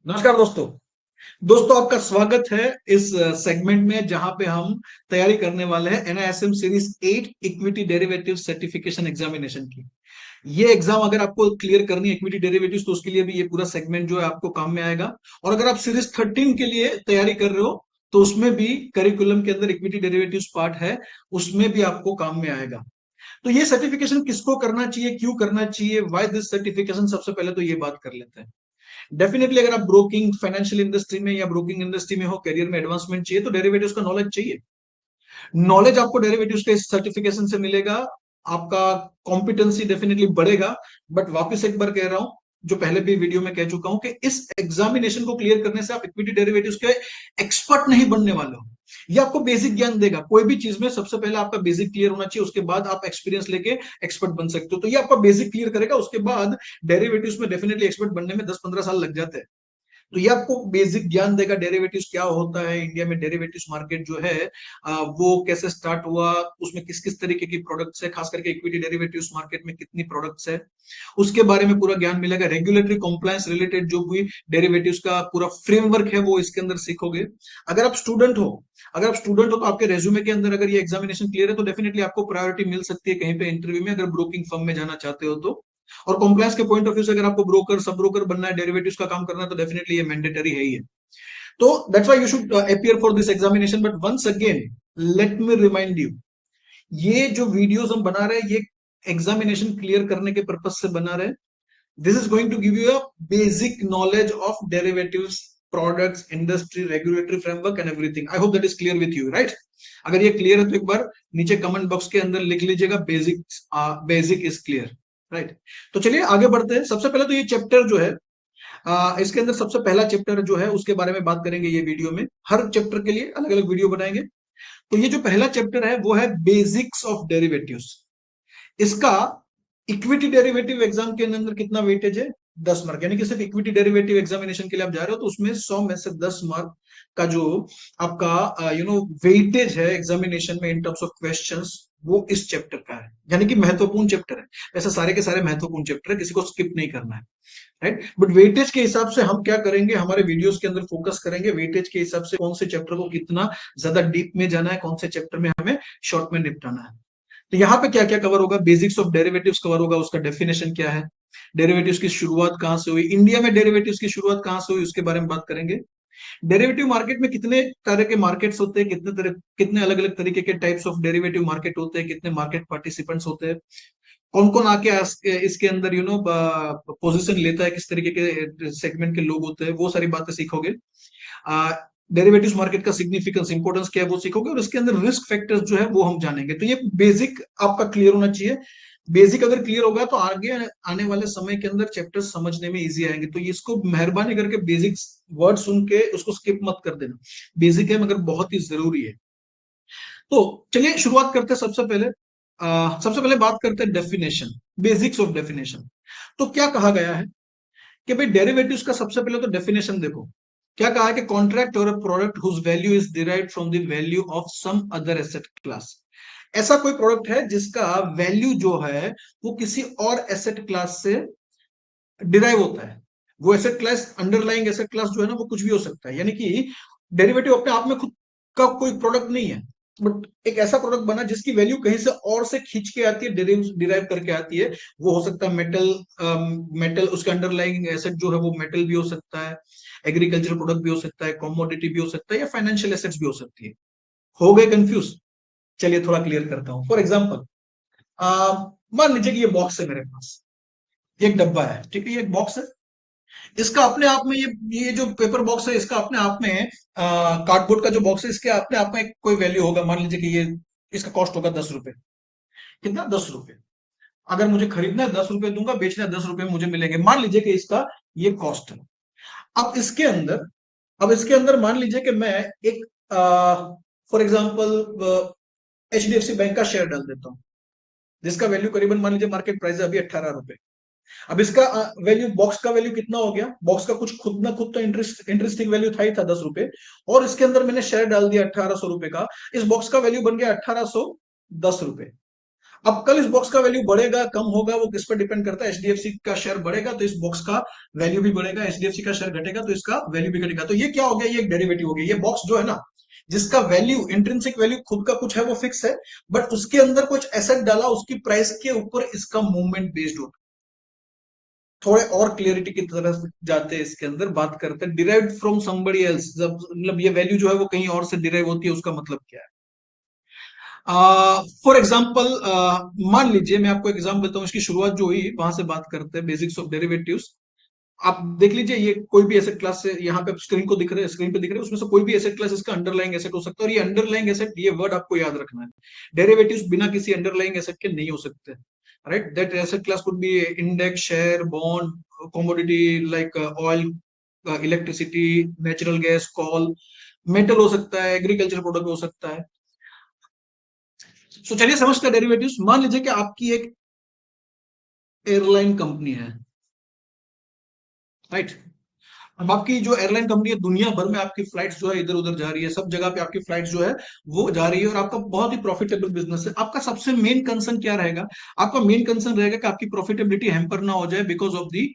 नमस्कार दोस्तों। दोस्तों आपका स्वागत है इस सेगमेंट में जहां पे हम तैयारी करने वाले हैं NISM series 8 equity derivative certification examination की। ये एग्जाम अगर आपको क्लियर करनी है इक्विटी डेरिवेटिव्स तो उसके लिए भी ये पूरा सेगमेंट जो है आपको काम में आएगा। और अगर आप सीरीज 13 के लिए तैयारी कर रहे हो तो उसमें भी करिकुलम के अंदर इक्विटी डेरिवेटिव्स पार्ट है, उसमें भी आपको काम में आएगा। तो ये सर्टिफिकेशन किसको करना चाहिए, क्यों करना चाहिए, व्हाई दिस सर्टिफिकेशन, सबसे पहले तो ये बात कर लेते हैं। डेफिनेटली अगर आप ब्रोकिंग फाइनेंशियल इंडस्ट्री में या ब्रोकिंग इंडस्ट्री में हो, करियर में एडवांसमेंट चाहिए तो डेरिवेटिव्स का नॉलेज चाहिए। नॉलेज आपको डेरिवेटिव्स के सर्टिफिकेशन से मिलेगा, आपका कॉम्पिटेंसी डेफिनेटली बढ़ेगा। बट वापस एक बार कह रहा हूं, जो पहले भी वीडियो में कह चुका हूं कि इस एग्जामिनेशन को क्लियर करने से आप इक्विटी डेरिवेटिव्स के एक्सपर्ट नहीं बनने वाले हो। ये आपको बेसिक ज्ञान देगा। कोई भी चीज में सबसे पहले आपका बेसिक क्लियर होना चाहिए, उसके बाद आप एक्सपीरियंस लेके एक्सपर्ट बन सकते हो। तो ये आपका बेसिक क्लियर करेगा, उसके बाद डेरिवेटिव्स में डेफिनेटली एक्सपर्ट बनने में 10-15 साल लग जाते हैं। तो ये आपको बेसिक ज्ञान देगा डेरिवेटिव्स क्या होता है, इंडिया में डेरिवेटिव्स मार्केट जो है वो कैसे स्टार्ट हुआ, उसमें किस किस तरीके की प्रोडक्ट्स है, खास करके इक्विटी डेरिवेटिव्स मार्केट में कितनी प्रोडक्ट्स है, उसके बारे में पूरा ज्ञान मिलेगा। रेगुलेटरी कॉम्प्लायंस रिलेटेड जो भी डेरिवेटिव्स का पूरा फ्रेमवर्क है वो इसके अंदर सीखोगे। अगर आप स्टूडेंट हो अगर आप स्टूडेंट हो तो आपके रेज्यूमे के अंदर अगर ये एग्जामिनेशन क्लियर है तो डेफिनेटली आपको प्रायोरिटी मिल सकती है कहीं पे इंटरव्यू में, अगर ब्रोकिंग फर्म में जाना चाहते हो तो। और कॉम्प्लायंस के पॉइंट ऑफ व्यू से अगर आपको ब्रोकर सब ब्रोकर बनना है, डेरिवेटिव्स का काम करना है, तो डेफिनेटली ये मैंडेटरी है ही है। तो that's why you should appear for this examination. But once again let me remind you, ये जो वीडियोस हम बना रहे हैं ये एग्जामिनेशन क्लियर करने के पर्पज से बना रहे हैं। This is going to give you a basic knowledge of derivatives, products, industry, regulatory framework and everything. I hope that is clear with you, right? अगर ये क्लियर है तो एक बार नीचे कमेंट बॉक्स के अंदर लिख लीजिएगा basic, basic is clear, right? तो चलिए आगे बढ़ते हैं। सबसे पहले तो ये चैप्टर जो है इसके अंदर सबसे पहला चैप्टर जो है उसके बारे में बात करेंगे ये वीडियो में। हर चैप्टर के लिए अलग अलग वीडियो बनाएंगे। तो ये जो पहला चैप्टर है वो है बेसिक्स ऑफ डेरिवेटिव्स। इसका इक्विटी डेरिवेटिव एग्जाम के अंदर कितना वेटेज है? 10 मार्क। यानी कि सिर्फ इक्विटी डेरिवेटिव एग्जामिनेशन के लिए आप जा रहे हो तो उसमें 100 में से 10 मार्क का जो आपका वेटेज है एग्जामिनेशन में इन टर्म्स ऑफ क्वेश्चंस, वो इस चैप्टर का है। यानी कि महत्वपूर्ण चैप्टर है। ऐसे सारे के सारे महत्वपूर्ण चैप्टर है, किसी को स्किप नहीं करना है, राइट? बट वेटेज के हिसाब से हम क्या करेंगे, हमारे वीडियोस के अंदर फोकस करेंगे वेटेज के हिसाब से, कौन से चैप्टर को कितना ज्यादा डीप में जाना है, कौन से चैप्टर में हमें शॉर्ट में निपटाना है। तो यहाँ पे क्या क्या कवर होगा? बेसिक्स ऑफ डेरिवेटिव्स कवर होगा, उसका डेफिनेशन क्या है, डेरिवेटिव्स की शुरुआत कहां से हुई, इंडिया में डेरिवेटिव्स की शुरुआत कहां से हुई उसके बारे में बात करेंगे। डेरिवेटिव मार्केट में कितने तरह के मार्केट्स होते हैं, कितने अलग अलग तरीके के टाइप्स ऑफ डेरिवेटिव मार्केट होते हैं, कितने मार्केट पार्टिसिपेंट्स होते हैं, कौन कौन आके इसके अंदर पोजीशन लेता है, किस तरीके के सेगमेंट के लोग होते हैं, वो सारी बातें सीखोगे। डेरिवेटिव्स मार्केट का सिग्निफिकेंस, इंपॉर्टेंस क्या है वो सीखोगे। और इसके अंदर रिस्क फैक्टर्स जो है वो हम जानेंगे। तो ये बेसिक आपका क्लियर होना चाहिए। बेसिक अगर क्लियर होगा तो आगे आने वाले समय के अंदर चैप्टर समझने में इजी आएंगे। तो इसको मेहरबानी करके बेसिक वर्ड सुन के उसको स्किप मत कर देना। बेसिक है मगर बहुत ही जरूरी है। तो चलिए शुरुआत करते हैं। सबसे पहले बात करते हैं डेफिनेशन, बेसिक्स ऑफ डेफिनेशन। तो क्या कहा गया है कि भाई डेरिवेटिव्स का सबसे पहले तो डेफिनेशन देखो। क्या कहा है कि कॉन्ट्रैक्ट और a product whose value is derived from the value of some other asset class. ऐसा कोई प्रोडक्ट है जिसका वैल्यू जो है वो किसी और एसेट क्लास से डिराइव होता है। वो asset class, underlying asset class जो है ना, वो कुछ भी हो सकता है। यानी कि डेरिवेटिव अपने आप में खुद का कोई प्रोडक्ट नहीं है, बट एक ऐसा प्रोडक्ट बना जिसकी वैल्यू कहीं से और से खींच के आती है, डिराइव करके आती है। वो हो सकता है मेटल, मेटल उसके अंडरलाइंग एसेट जो है वो मेटल भी हो सकता है, एग्रीकल्चर प्रोडक्ट भी हो सकता है, कॉमोडिटी भी हो सकता है, या फाइनेंशियल एसेट्स भी हो सकती है। हो गए कंफ्यूज? चलिए थोड़ा क्लियर करता हूं। फॉर एग्जाम्पल, मान लीजिए कि ये बॉक्स है मेरे पास, एक डब्बा है, ठीक है, ये एक बॉक्स है। इसका अपने आप में ये जो पेपर बॉक्स है इसका अपने आप में, कार्डबोर्ड का जो बॉक्स है इसके अपने आप में कोई वैल्यू होगा। मान लीजिए कि ये इसका कॉस्ट होगा 10 रुपए। कितना? 10 रुपए। अगर मुझे खरीदना है 10 रुपए दूंगा, बेचना है 10 रुपए मुझे मिलेंगे। मान लीजिए कि इसका ये कॉस्ट है। अब इसके अंदर मान लीजिए कि मैं एक, फॉर एग्जाम्पल, HDFC बैंक का शेयर डाल देता हूं, जिसका वैल्यू करीबन मान लीजिए मार्केट प्राइस है अभी 18 रुपए। अब इसका वैल्यू, बॉक्स का वैल्यू कितना हो गया? बॉक्स का कुछ खुद ना खुद तो इंटरेस्टिंग वैल्यू था ही था, 10 रुपए। और इसके अंदर मैंने शेयर डाल दिया 1800 रुपए का। इस बॉक्स का वैल्यू बन गया 1810 रुपए। अब कल इस बॉक्स का वैल्यू बढ़ेगा कम होगा वो किस पर डिपेंड करता है, एचडीएफसी का शेयर बढ़ेगा तो इस बॉक्स का वैल्यू भी बढ़ेगा, एचडीएफसी का शेयर घटेगा तो इसका वैल्यू भी घटेगा। तो ये क्या हो गया, ये एक डेरिवेटिव हो गया। ये बॉक्स जो है ना, जिसका वैल्यू इंट्रिंसिक वैल्यू खुद का कुछ है वो फिक्स है, बट उसके अंदर कुछ एसेट डाला, उसकी प्राइस के ऊपर इसका मूवमेंट बेस्ड होता है। थोड़े और क्लियरिटी की तरफ जाते हैं, इसके अंदर बात करते हैं डिराइव्ड फ्रॉम समबडी एल्स, जब मतलब ये वैल्यू जो है वो कहीं और से डिराइव होती है, उसका मतलब क्या है। फॉर एग्जाम्पल मान लीजिए, मैं आपको एग्जाम्पल देता हूँ, इसकी शुरुआत जो हुई वहां से बात करते हैं, बेसिक्स ऑफ डेरिवेटिव्स। आप देख लीजिए, ये कोई भी एसेट क्लास से यहाँ पे स्क्रीन को दिख रहे हैं, स्क्रीन पे दिख रहे हैं, उसमें से कोई भी एसेट क्लास इसका अंडरलाइंग एसेट हो सकता है, और ये अंडरलाइंग एसेट, ये वर्ड आपको याद रखना है, डेरिवेटिव्स बिना किसी अंडरलाइंग एसेट के नहीं हो सकते। Right, that asset class could be index, share, bond, commodity like oil, electricity, natural gas, call, metal हो सकता है, एग्रीकल्चर प्रोडक्ट हो सकता है। सो चलिए समझते हैं डेरिवेटिव्स। मान लीजिए कि आपकी एक एयरलाइन कंपनी है, राइट। अब आपकी जो एयरलाइन कंपनी है, दुनिया भर में आपकी फ्लाइट्स जो है इधर उधर जा रही है, सब जगह पे आपकी फ्लाइट्स जो है वो जा रही है, और आपका बहुत ही प्रॉफिटेबल बिजनेस है। आपका सबसे मेन कंसर्न क्या रहेगा, आपका मेन कंसर्न रहेगा कि आपकी प्रॉफिटेबिलिटी हैम्पर ना हो जाए because of the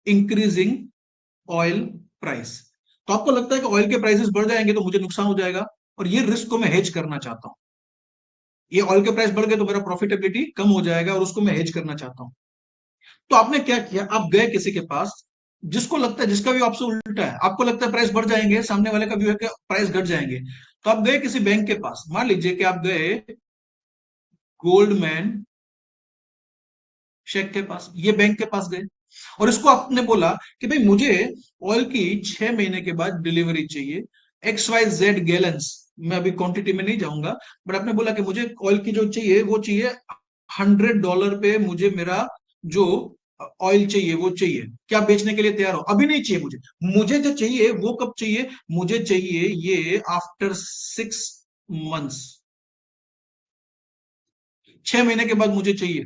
increasing oil price. तो आपको लगता है कि ऑयल के प्राइसेस बढ़ जाएंगे तो मुझे नुकसान हो जाएगा, और ये रिस्क को मैं हेज करना चाहता हूं। ये ऑयल के प्राइस बढ़ गए तो मेरा प्रॉफिटेबिलिटी कम हो जाएगा, और उसको मैं हेज करना चाहता हूं। तो आपने क्या किया, आप गए किसी के पास जिसको लगता है, जिसका व्यू आपसे उल्टा है, आपको लगता है प्राइस बढ़ जाएंगे, सामने वाले का व्यू है कि प्राइस घट जाएंगे। तो आप गए किसी बैंक के पास, मान लीजिए कि आप गए गोल्डमैन शेख के पास, ये बैंक के पास गए, और इसको आपने बोला कि भाई मुझे ऑयल की 6 महीने के बाद डिलीवरी चाहिए, XYZ गैलन्स, मैं अभी क्वांटिटी में नहीं जाऊंगा, बट आपने बोला कि मुझे ऑयल की जो चाहिए वो चाहिए $100 पे, मुझे मेरा जो ऑयल चाहिए वो चाहिए। क्या बेचने के लिए तैयार हो? अभी नहीं चाहिए मुझे, मुझे जो चाहिए वो कब चाहिए, मुझे चाहिए ये आफ्टर 6 मंथ्स, 6 महीने के बाद मुझे चाहिए।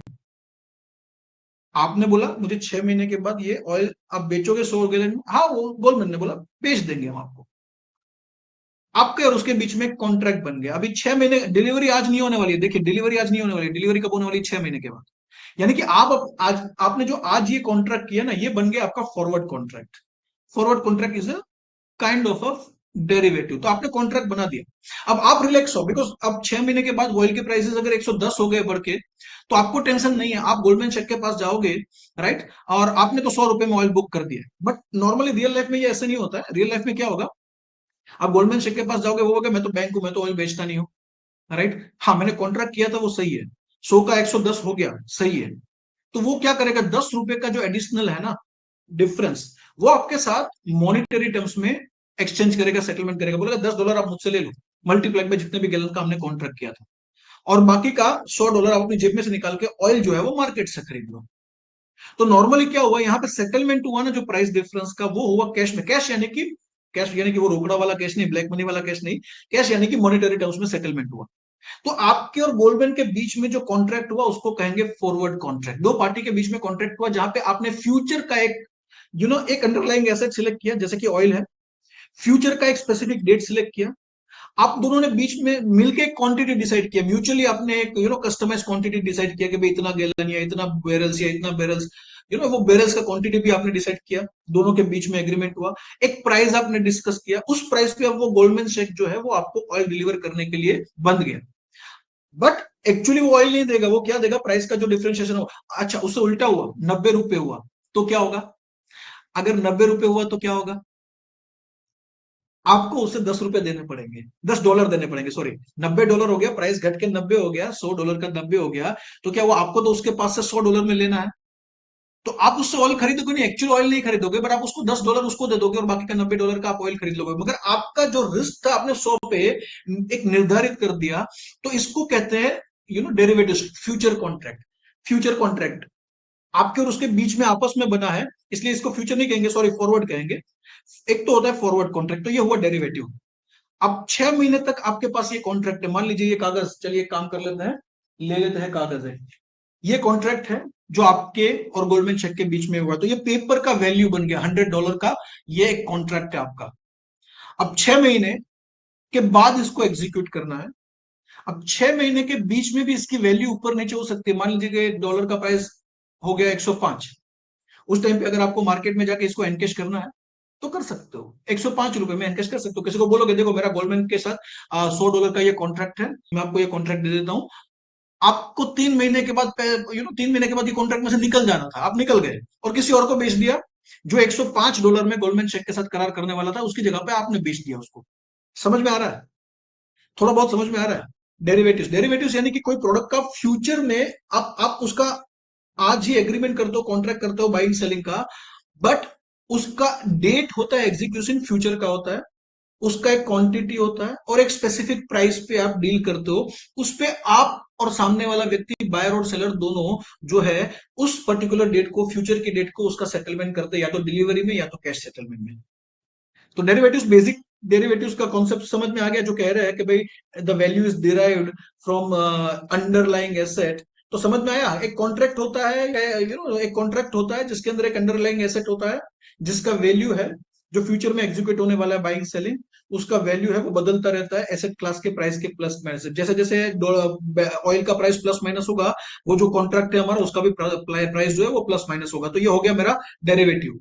आपने बोला मुझे 6 महीने के बाद ये ऑयल आप बेचोगे 100 गैलन में? हाँ, वो गोल्डमैन ने बोला बेच देंगे हम आपको। आपके और उसके बीच में कॉन्ट्रैक्ट बन गया। अभी 6 महीने, डिलीवरी आज नहीं होने वाली है, देखिए डिलीवरी आज नहीं होने वाली है, डिलीवरी कब होने वाली है, 6 महीने के बाद। यानी कि आज आपने जो आज ये कॉन्ट्रैक्ट किया ना, ये बन गया आपका forward contract. Forward contract is a kind of a derivative. तो आपने कॉन्ट्रैक्ट बना दिया, अब आप रिलैक्स हो, बिकॉज अब 6 महीने के बाद ऑयल के प्राइसेस अगर 110 हो गए बढ़ के, तो आपको टेंशन नहीं है, आप गोल्डमैन शेक के पास जाओगे, राइट, और आपने तो 100 रुपए में ऑयल बुक कर दिया। बट नॉर्मली रियल लाइफ में ये ऐसे नहीं होता है। रियल लाइफ में क्या होगा, आप गोल्डमैन शेक के पास जाओगे, वो होगा मैं तो बैंक हूं, मैं तो ऑयल बेचता नहीं हूँ, राइट। हाँ, मैंने कॉन्ट्रैक्ट किया था वो सही है, 100 का 110 हो गया, सही है। तो वो क्या करेगा, 10 रुपए का जो एडिशनल है ना डिफरेंस, वो आपके साथ मॉनिटरी टर्म्स में एक्सचेंज करेगा, सेटलमेंट करेगा, बोलेगा $10 आप मुझसे ले लो, मल्टीप्लाई में जितने भी गैलन का हमने कॉन्ट्रैक्ट किया था, और बाकी का $100 आप अपनी जेब में से निकाल के ऑयल जो है वो मार्केट से खरीद लो। तो नॉर्मली क्या हुआ, यहाँ पे सेटलमेंट हुआ ना जो प्राइस डिफरेंस का, वो हुआ कैश में। कैश यानी कि वो रोकड़ा वाला कैश नहीं, ब्लैक मनी वाला कैश नहीं, कैश यानी कि मॉनिटरी टर्म्स में सेटलमेंट हुआ। तो आपके और गोल्डमैन के बीच में जो कॉन्ट्रैक्ट हुआ उसको कहेंगे फॉरवर्ड कॉन्ट्रैक्ट। दो पार्टी के बीच में कॉन्ट्रैक्ट हुआ जहां पे आपने फ्यूचर का एक एक अंडरलाइंग एसेट सिलेक्ट किया, जैसे कि ऑयल है, फ्यूचर का एक स्पेसिफिक डेट सिलेक्ट किया, आप दोनों ने बीच में मिलके क्वांटिटी डिसाइड किया, म्यूचुअली आपने एक कस्टमाइज क्वांटिटी डिसाइड किया कि भाई इतना गैलन या इतना बैरल्स या इतना बैरल्स, वो बैरल्स का क्वांटिटी भी आपने डिसाइड किया, दोनों के बीच में एग्रीमेंट हुआ, एक प्राइस आपने डिस्कस किया, उस प्राइस पे अब वो गोल्डमैन शेक जो है वो आपको ऑयल डिलीवर करने के लिए बंद गया। बट एक्चुअली वो ऑयल नहीं देगा, वो क्या देगा, प्राइस का जो डिफरेंशिएशन हो। अच्छा, उससे उल्टा हुआ, 90 रुपए हुआ, तो क्या होगा, अगर 90 रुपए हुआ तो क्या होगा, आपको उसे 10 रुपए देने पड़ेंगे, $10 देने पड़ेंगे, सॉरी। $90 हो गया, प्राइस घट के 90 हो गया, $100 का 90 हो गया, तो क्या वो आपको तो उसके पास से $100 में लेना है, तो आप उससे ऑयल खरीदोगे नहीं, एक्चुअल ऑयल नहीं खरीदोगे, बट आप उसको $10 उसको दे दोगे, और बाकी का $90 का आप ऑयल खरीद लोगे। मगर आपका जो रिस्क था आपने 100 पे एक निर्धारित कर दिया। तो इसको कहते हैं derivative, future contract. Future contract आपके और उसके बीच में आपस में बना है, इसलिए इसको फ्यूचर नहीं कहेंगे, सॉरी फॉरवर्ड कहेंगे। एक तो होता है फॉरवर्ड कॉन्ट्रैक्ट, तो ये हुआ डेरिवेटिव। अब 6 महीने तक आपके पास ये कॉन्ट्रैक्ट है, मान लीजिए ये कागज, चलिए काम कर लेते हैं, ले लेते हैं कागज है, ये कॉन्ट्रैक्ट है जो आपके और गोल्डमैन शेक के बीच में हुआ, तो ये पेपर का वैल्यू बन गया $100 का, ये एक कॉन्ट्रैक्ट है आपका। अब 6 महीने के बाद इसको एग्जीक्यूट करना है। अब 6 महीने के बीच में भी इसकी वैल्यू ऊपर नीचे हो सकती है। मान लीजिए कि डॉलर का प्राइस हो गया 105, उस टाइम पे अगर आपको मार्केट में जाके इसको एनकेश करना है तो कर सकते हो, ₹105 में एनकेश कर सकते हो। किसी को बोलोगे देखो मेरा गोल्डमैन के साथ $100 का ये कॉन्ट्रैक्ट है, मैं आपको ये कॉन्ट्रैक्ट दे देता हूँ, आपको 3 महीने के बाद 3 महीने के बाद ये कॉन्ट्रैक्ट में से निकल जाना था, आप निकल गए और किसी और को बेच दिया, जो $105 में गोल्डमैन शेक के साथ करार करने वाला था, उसकी जगह पे आपने बेच दिया उसको। समझ में आ रहा है? थोड़ा बहुत समझ में आ रहा है? डेरिवेटिव्स, डेरिवेटिव्स यानी कि कोई प्रोडक्ट का फ्यूचर में आप उसका आज ही एग्रीमेंट करते हो, कॉन्ट्रैक्ट करते हो बाइंग सेलिंग का, बट उसका डेट होता है एग्जीक्यूशन फ्यूचर का होता है, उसका एक क्वांटिटी होता है और एक स्पेसिफिक प्राइस पे आप डील करते हो, उस पे आप और सामने वाला व्यक्ति बायर और सेलर दोनों जो है उस पर्टिकुलर डेट को, फ्यूचर की डेट को उसका सेटलमेंट करते हैं, या तो डिलीवरी में या तो कैश सेटलमेंट में। तो डेरिवेटिव्स, बेसिक डेरिवेटिव्स का कॉन्सेप्ट समझ में आ गया, जो कह रहे हैं कि भाई the value is derived from underlying asset. तो समझ में आया, एक कॉन्ट्रैक्ट होता है, एक कॉन्ट्रैक्ट होता है जिसके अंदर एक अंडरलाइंग एसेट होता है, जिसका वैल्यू है, जो फ्यूचर में एग्जीक्यूट होने वाला है बाइंग सेलिंग, उसका वैल्यू है वो बदलता रहता है एसेट क्लास के प्राइस के प्लस माइनस। जैसे जैसे ऑयल का प्राइस प्लस माइनस होगा, वो जो कॉन्ट्रैक्ट है हमारा उसका भी प्राइस जो है वो प्लस माइनस होगा। तो ये हो गया मेरा डेरिवेटिव।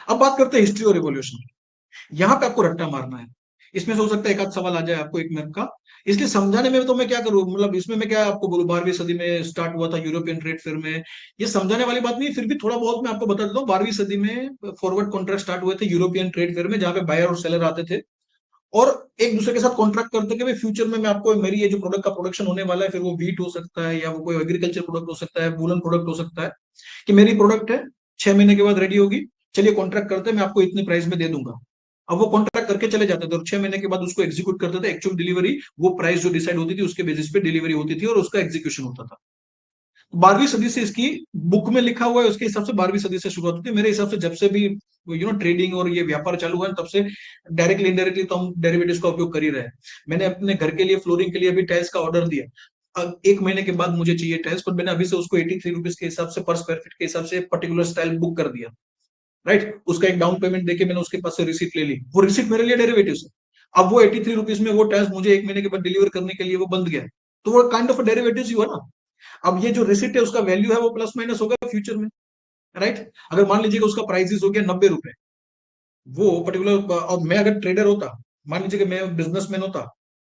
अब बात करते हैं हिस्ट्री और रिवॉल्यूशन। यहां पे आपको रट्टा मारना है, इसमें से हो सकता है एक आध सवाल आ जाए आपको एक मिनट का, इसलिए समझाने में तो मैं क्या करूं, मतलब इसमें मैं क्या आपको बोलूं, 12वीं सदी में स्टार्ट हुआ था यूरोपियन ट्रेड फेयर में, ये समझाने वाली बात नहीं है, फिर भी थोड़ा बहुत मैं आपको बता देता हूँ। 12वीं सदी में फॉरवर्ड कॉन्ट्रैक्ट स्टार्ट हुए थे यूरोपियन ट्रेड फेयर में, जहां पे बायर और सेलर आते थे और एक दूसरे के साथ कॉन्ट्रैक्ट करते कि भाई फ्यूचर में मैं आपको, मेरी ये जो प्रोडक्ट का प्रोडक्शन होने वाला है, फिर वो व्हीट हो सकता है या वो कोई एग्रीकल्चर प्रोडक्ट हो सकता है, वूलन प्रोडक्ट हो सकता है, कि मेरी प्रोडक्ट है 6 महीने के बाद रेडी होगी, चलिए कॉन्ट्रैक्ट करते हैं, मैं आपको इतनी प्राइस में दे दूंगा। अब वो कॉन्ट्रैक्ट करके चले जाते थे और 6 महीने के बाद उसको एग्जीक्यूट करते थे, एक्चुअल डिलीवरी वो प्राइस जो डिसाइड होती थी उसके बेसिस पे डिलीवरी होती थी और उसका एग्जीक्यूशन होता था। 12वीं सदी से इसकी बुक में लिखा हुआ है, उसके हिसाब से 12वीं सदी से शुरुआत होती है मेरे हिसाब से, जब से भी ट्रेडिंग और ये व्यापार चालू हुआ है तब से डायरेक्टली इनडायरेक्टली तो हम डेरिवेटिव्स का उपयोग कर ही रहे हैं। मैंने अपने घर के लिए फ्लोरिंग के लिए अभी टाइल्स का ऑर्डर दिया, अब 1 महीने के बाद मुझे चाहिए टाइल्स, पर मैंने अभी से उसको ₹83 के हिसाब से पर स्क्वायर फीट के हिसाब से पर्टिकुलर स्टाइल बुक कर दिया, राइट। उसका एक डाउन पेमेंट देके मैंने उसके पास से रिसीट ले ली, वो रिसीट मेरे लिए डेरिवेटिव है। अब वो ₹83 में वो टाइल्स मुझे 1 महीने के बाद डिलीवर करने के लिए वो बंद गया, तो वो काइंड ऑफ डेरिवेटिव ही हुआ ना। अब ये जो रिसिप्ट है उसका वैल्यू है वो प्लस माइनस होगा फ्यूचर में, राइट। अगर मान लीजिए कि उसका प्राइस हो गया ₹90, वो पर्टिकुलर, और मैं अगर ट्रेडर होता, मान लीजिए कि मैं बिजनेसमैन होता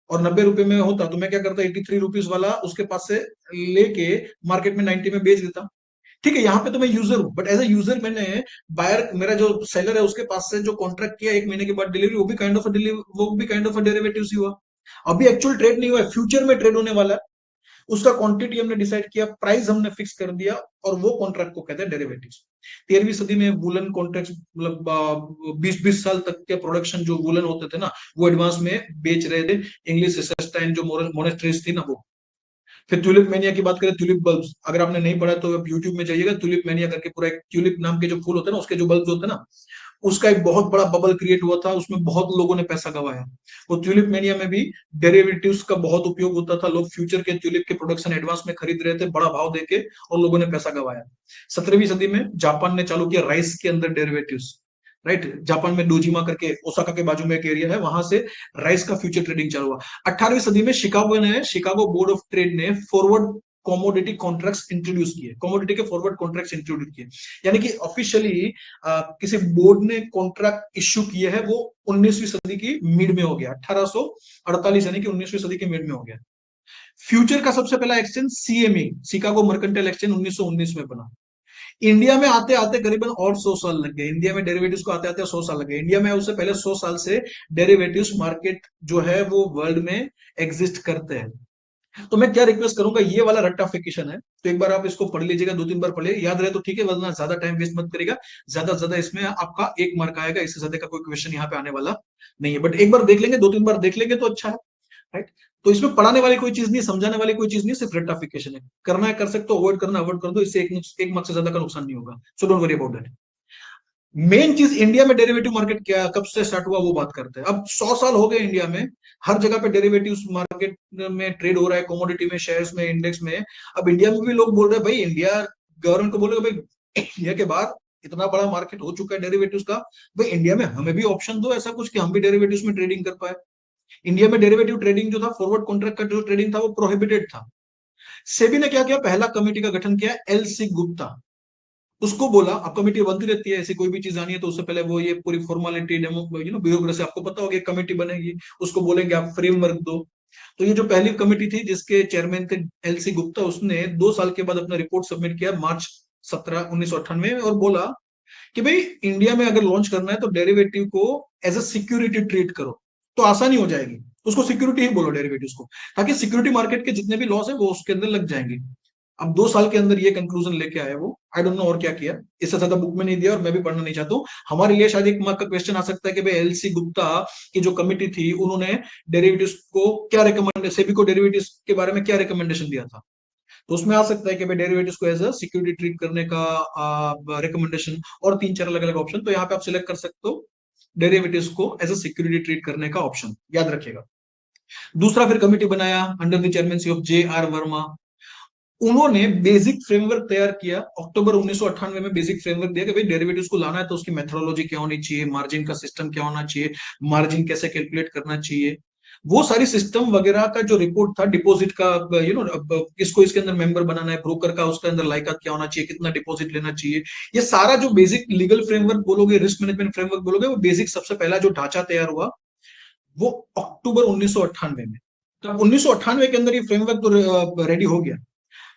और ₹90 में होता, तो मैं क्या करता, ₹83 वाला उसके पास से लेके मार्केट में 90 में बेच देता। ठीक है, यहाँ पे तो मैं यूजर हूँ, बट एज ए यूजर मैंने बायर, मेरा जो सेलर है उसके पास से जो कॉन्ट्रैक्ट किया 1 महीने के बाद डिलीवरी, वो भी काइंड ऑफ डेरिवेटिव ही हुआ। अभी एक्चुअल ट्रेड नहीं हुआ है, फ्यूचर में ट्रेड होने वाला है, उसका क्वांटिटी हमने डिसाइड किया, प्राइस हमने फिक्स कर दिया, और वो कॉन्ट्रैक्ट को कहते हैं डेरिवेटिव्स। 13वीं सदी में वुलन कॉन्ट्रैक्ट, मतलब 20-20 साल तक के प्रोडक्शन जो वुलन होते थे ना, वो एडवांस में बेच रहे थे इंग्लिश एसेस्टाइन जो मोनेस्ट्रीज थी ना वो। फिर ट्यूलिप मैनिया की बात करें, ट्यूलिप बल्ब्स, अगर आपने नहीं पढ़ा तो आप यूट्यूब में जाइएगा, ट्यूलिप मैनिया करके पूरा एक ट्यूलिप नाम के जो फूल होते हैं ना उसके जो बल्ब्स होते हैं ना, उसका एक बहुत बड़ा बबल क्रिएट हुआ था, उसमें बहुत लोगों ने पैसा गंवाया। वो ट्यूलिप मेनिया में भी डेरिवेटिव्स का बहुत उपयोग होता था, लोग फ्यूचर के ट्यूलिप के प्रोडक्शन एडवांस में खरीद रहे थे बड़ा भाव देके, और लोगों ने पैसा गंवाया। 17वीं सदी में जापान ने चालू किया राइस के अंदर डेरिवेटिव्स, राइट। जापान में डोजिमा करके ओसाका के बाजू में एक एरिया है, वहां से राइस का फ्यूचर ट्रेडिंग चालू हुआ। 18वीं सदी में शिकागो बोर्ड ऑफ ट्रेड ने फॉरवर्ड कॉमोडिटी कॉन्ट्रैक्ट्स इंट्रोड्यूस किए, कॉमोडिटी के फॉरवर्ड कॉन्ट्रैक्ट्स इंट्रोड्यूस किए, यानी कि ऑफिशियली किसी बोर्ड ने कॉन्ट्रैक्ट इश्यू किए है, वो 19वीं सदी की मिड में हो गया, 1848 यानी कि 19वीं सदी के मिड में हो गया। फ्यूचर का सबसे पहला exchange CME, Chicago mercantile exchange 1919 में बना। इंडिया में आते आते करीबन और 100 साल लग गए, इंडिया में डेरिवेटिव्स को आते आते 100 साल लग गए। इंडिया में उससे पहले 100 साल से डेरिवेटिव्स मार्केट जो है वो वर्ल्ड में एग्जिस्ट करते हैं। तो मैं क्या रिक्वेस्ट करूंगा, ये वाला रट्टाफिकेशन है, तो एक बार आप इसको पढ़ लीजिएगा, 2-3 बार पढ़िए, याद रहे तो ठीक है, वरना ज्यादा टाइम वेस्ट मत करेगा। ज्यादा से ज्यादा इसमें आपका 1 मार्क आएगा, इससे ज्यादा का कोई क्वेश्चन यहाँ पे आने वाला नहीं है, बट एक बार देख लेंगे, 2-3 बार देख लेंगे तो अच्छा है, राइट। तो इसमें पढ़ाने वाली कोई चीज नहीं, समझाने वाली कोई चीज नहीं, सिर्फ रट्टाफिकेशन है। करना है कर सकते हो, अवॉइड करना अवॉइड कर दो, इससे एक मार्क्स से ज्यादा का नुकसान नहीं होगा, so don't worry about that. Main चीज, इंडिया में डेरिवेटिव मार्केट क्या कब से स्टार्ट हुआ वो बात करते हैं। अब 100 साल हो गए इंडिया में, हर जगह पे डेरिवेटिव्स मार्केट में ट्रेड हो रहा है, कमोडिटी में, शेयर्स में, इंडेक्स में। अब इंडिया में भी लोग बोल रहे हैं भाई, इंडिया गवर्नमेंट को बोलेगा भाई इंडिया के बाहर इतना बड़ा मार्केट हो चुका है डेरिवेटिव्स का, भाई इंडिया में हमें भी ऑप्शन दो ऐसा कुछ कि हम भी डेरिवेटिव्स में ट्रेडिंग कर पाए। इंडिया में डेरिवेटिव ट्रेडिंग जो था, फॉरवर्ड कॉन्ट्रैक्ट का जो ट्रेडिंग था वो प्रोहिबिटेड था। सेबी ने क्या किया, पहला कमेटी का गठन किया, एलसी गुप्ता। उसको बोला, अब कमेटी बनती रहती है, ऐसी कोई भी चीज आनी है तो उससे पहले वो ये पूरी फॉर्मेलिटी डेमो ब्यूरोक्रेसी आपको पता होगी, कमेटी बनेगी, उसको बोलेंगे आप फ्रेमवर्क दो। तो ये जो पहली कमेटी थी जिसके चेयरमैन थे एलसी गुप्ता, उसने 2 साल के बाद अपना रिपोर्ट सबमिट किया, मार्च 17 1998 में, और बोला कि भाई इंडिया में अगर लॉन्च करना है तो डेरिवेटिव को एज अ सिक्योरिटी ट्रीट करो, तो आसानी हो जाएगी। उसको सिक्योरिटी ही बोलो डेरिवेटिव्स को, ताकि सिक्योरिटी मार्केट के जितने भी लॉस है वो उसके अंदर लग जाएंगे। अब 2 साल के अंदर ये कंक्लूजन लेके आए वो, आई डोंट नो और क्या किया, इससे ज्यादा बुक में नहीं दिया और मैं भी पढ़ना नहीं चाहता हूँ। हमारे लिए शायद एक मार्क का क्वेश्चन आ सकता है कि भाई एलसी गुप्ता की जो कमिटी थी उन्होंने डेरिवेटिव्स को क्या रिकमेंड, सेबी को डेरिवेटिव्स के बारे में क्या रिकमेंडेशन दिया था। तो उसमें आ सकता है कि भाई डेरिवेटिव्स को एज अ सिक्योरिटी ट्रीट करने का रिकमेंडेशन, और 3 4 अलग अलग ऑप्शन, तो यहाँ पे आप सिलेक्ट कर सकते हो डेरिवेटिव्स को एज अ सिक्योरिटी ट्रीट करने का ऑप्शन, याद रखिएगा। दूसरा फिर कमिटी बनाया under the chairmanship of J are Verma. उन्होंने बेसिक फ्रेमवर्क तैयार किया, अक्टूबर 1998 में बेसिक फ्रेमवर्क दिया कि भाई डेरिवेटिव्स को लाना है तो उसकी मेथोडोलॉजी क्या होनी चाहिए, मार्जिन का सिस्टम क्या होना चाहिए, मार्जिन कैसे कैलकुलेट करना चाहिए, वो सारी सिस्टम वगैरह का जो रिपोर्ट था, डिपॉजिट का, किसको इसके अंदर मेंबर बनाना है, ब्रोकर का उसके अंदर लायकात क्या होना चाहिए, कितना डिपॉजिट लेना चाहिए, ये सारा जो बेसिक लीगल फ्रेमवर्क बोलोगे, रिस्क मैनेजमेंट फ्रेमवर्क बोलोगे, वो बेसिक सबसे पहला जो ढांचा तैयार हुआ वो अक्टूबर 1998 में। तो 1998 के अंदर ये फ्रेमवर्क तो रेडी हो गया,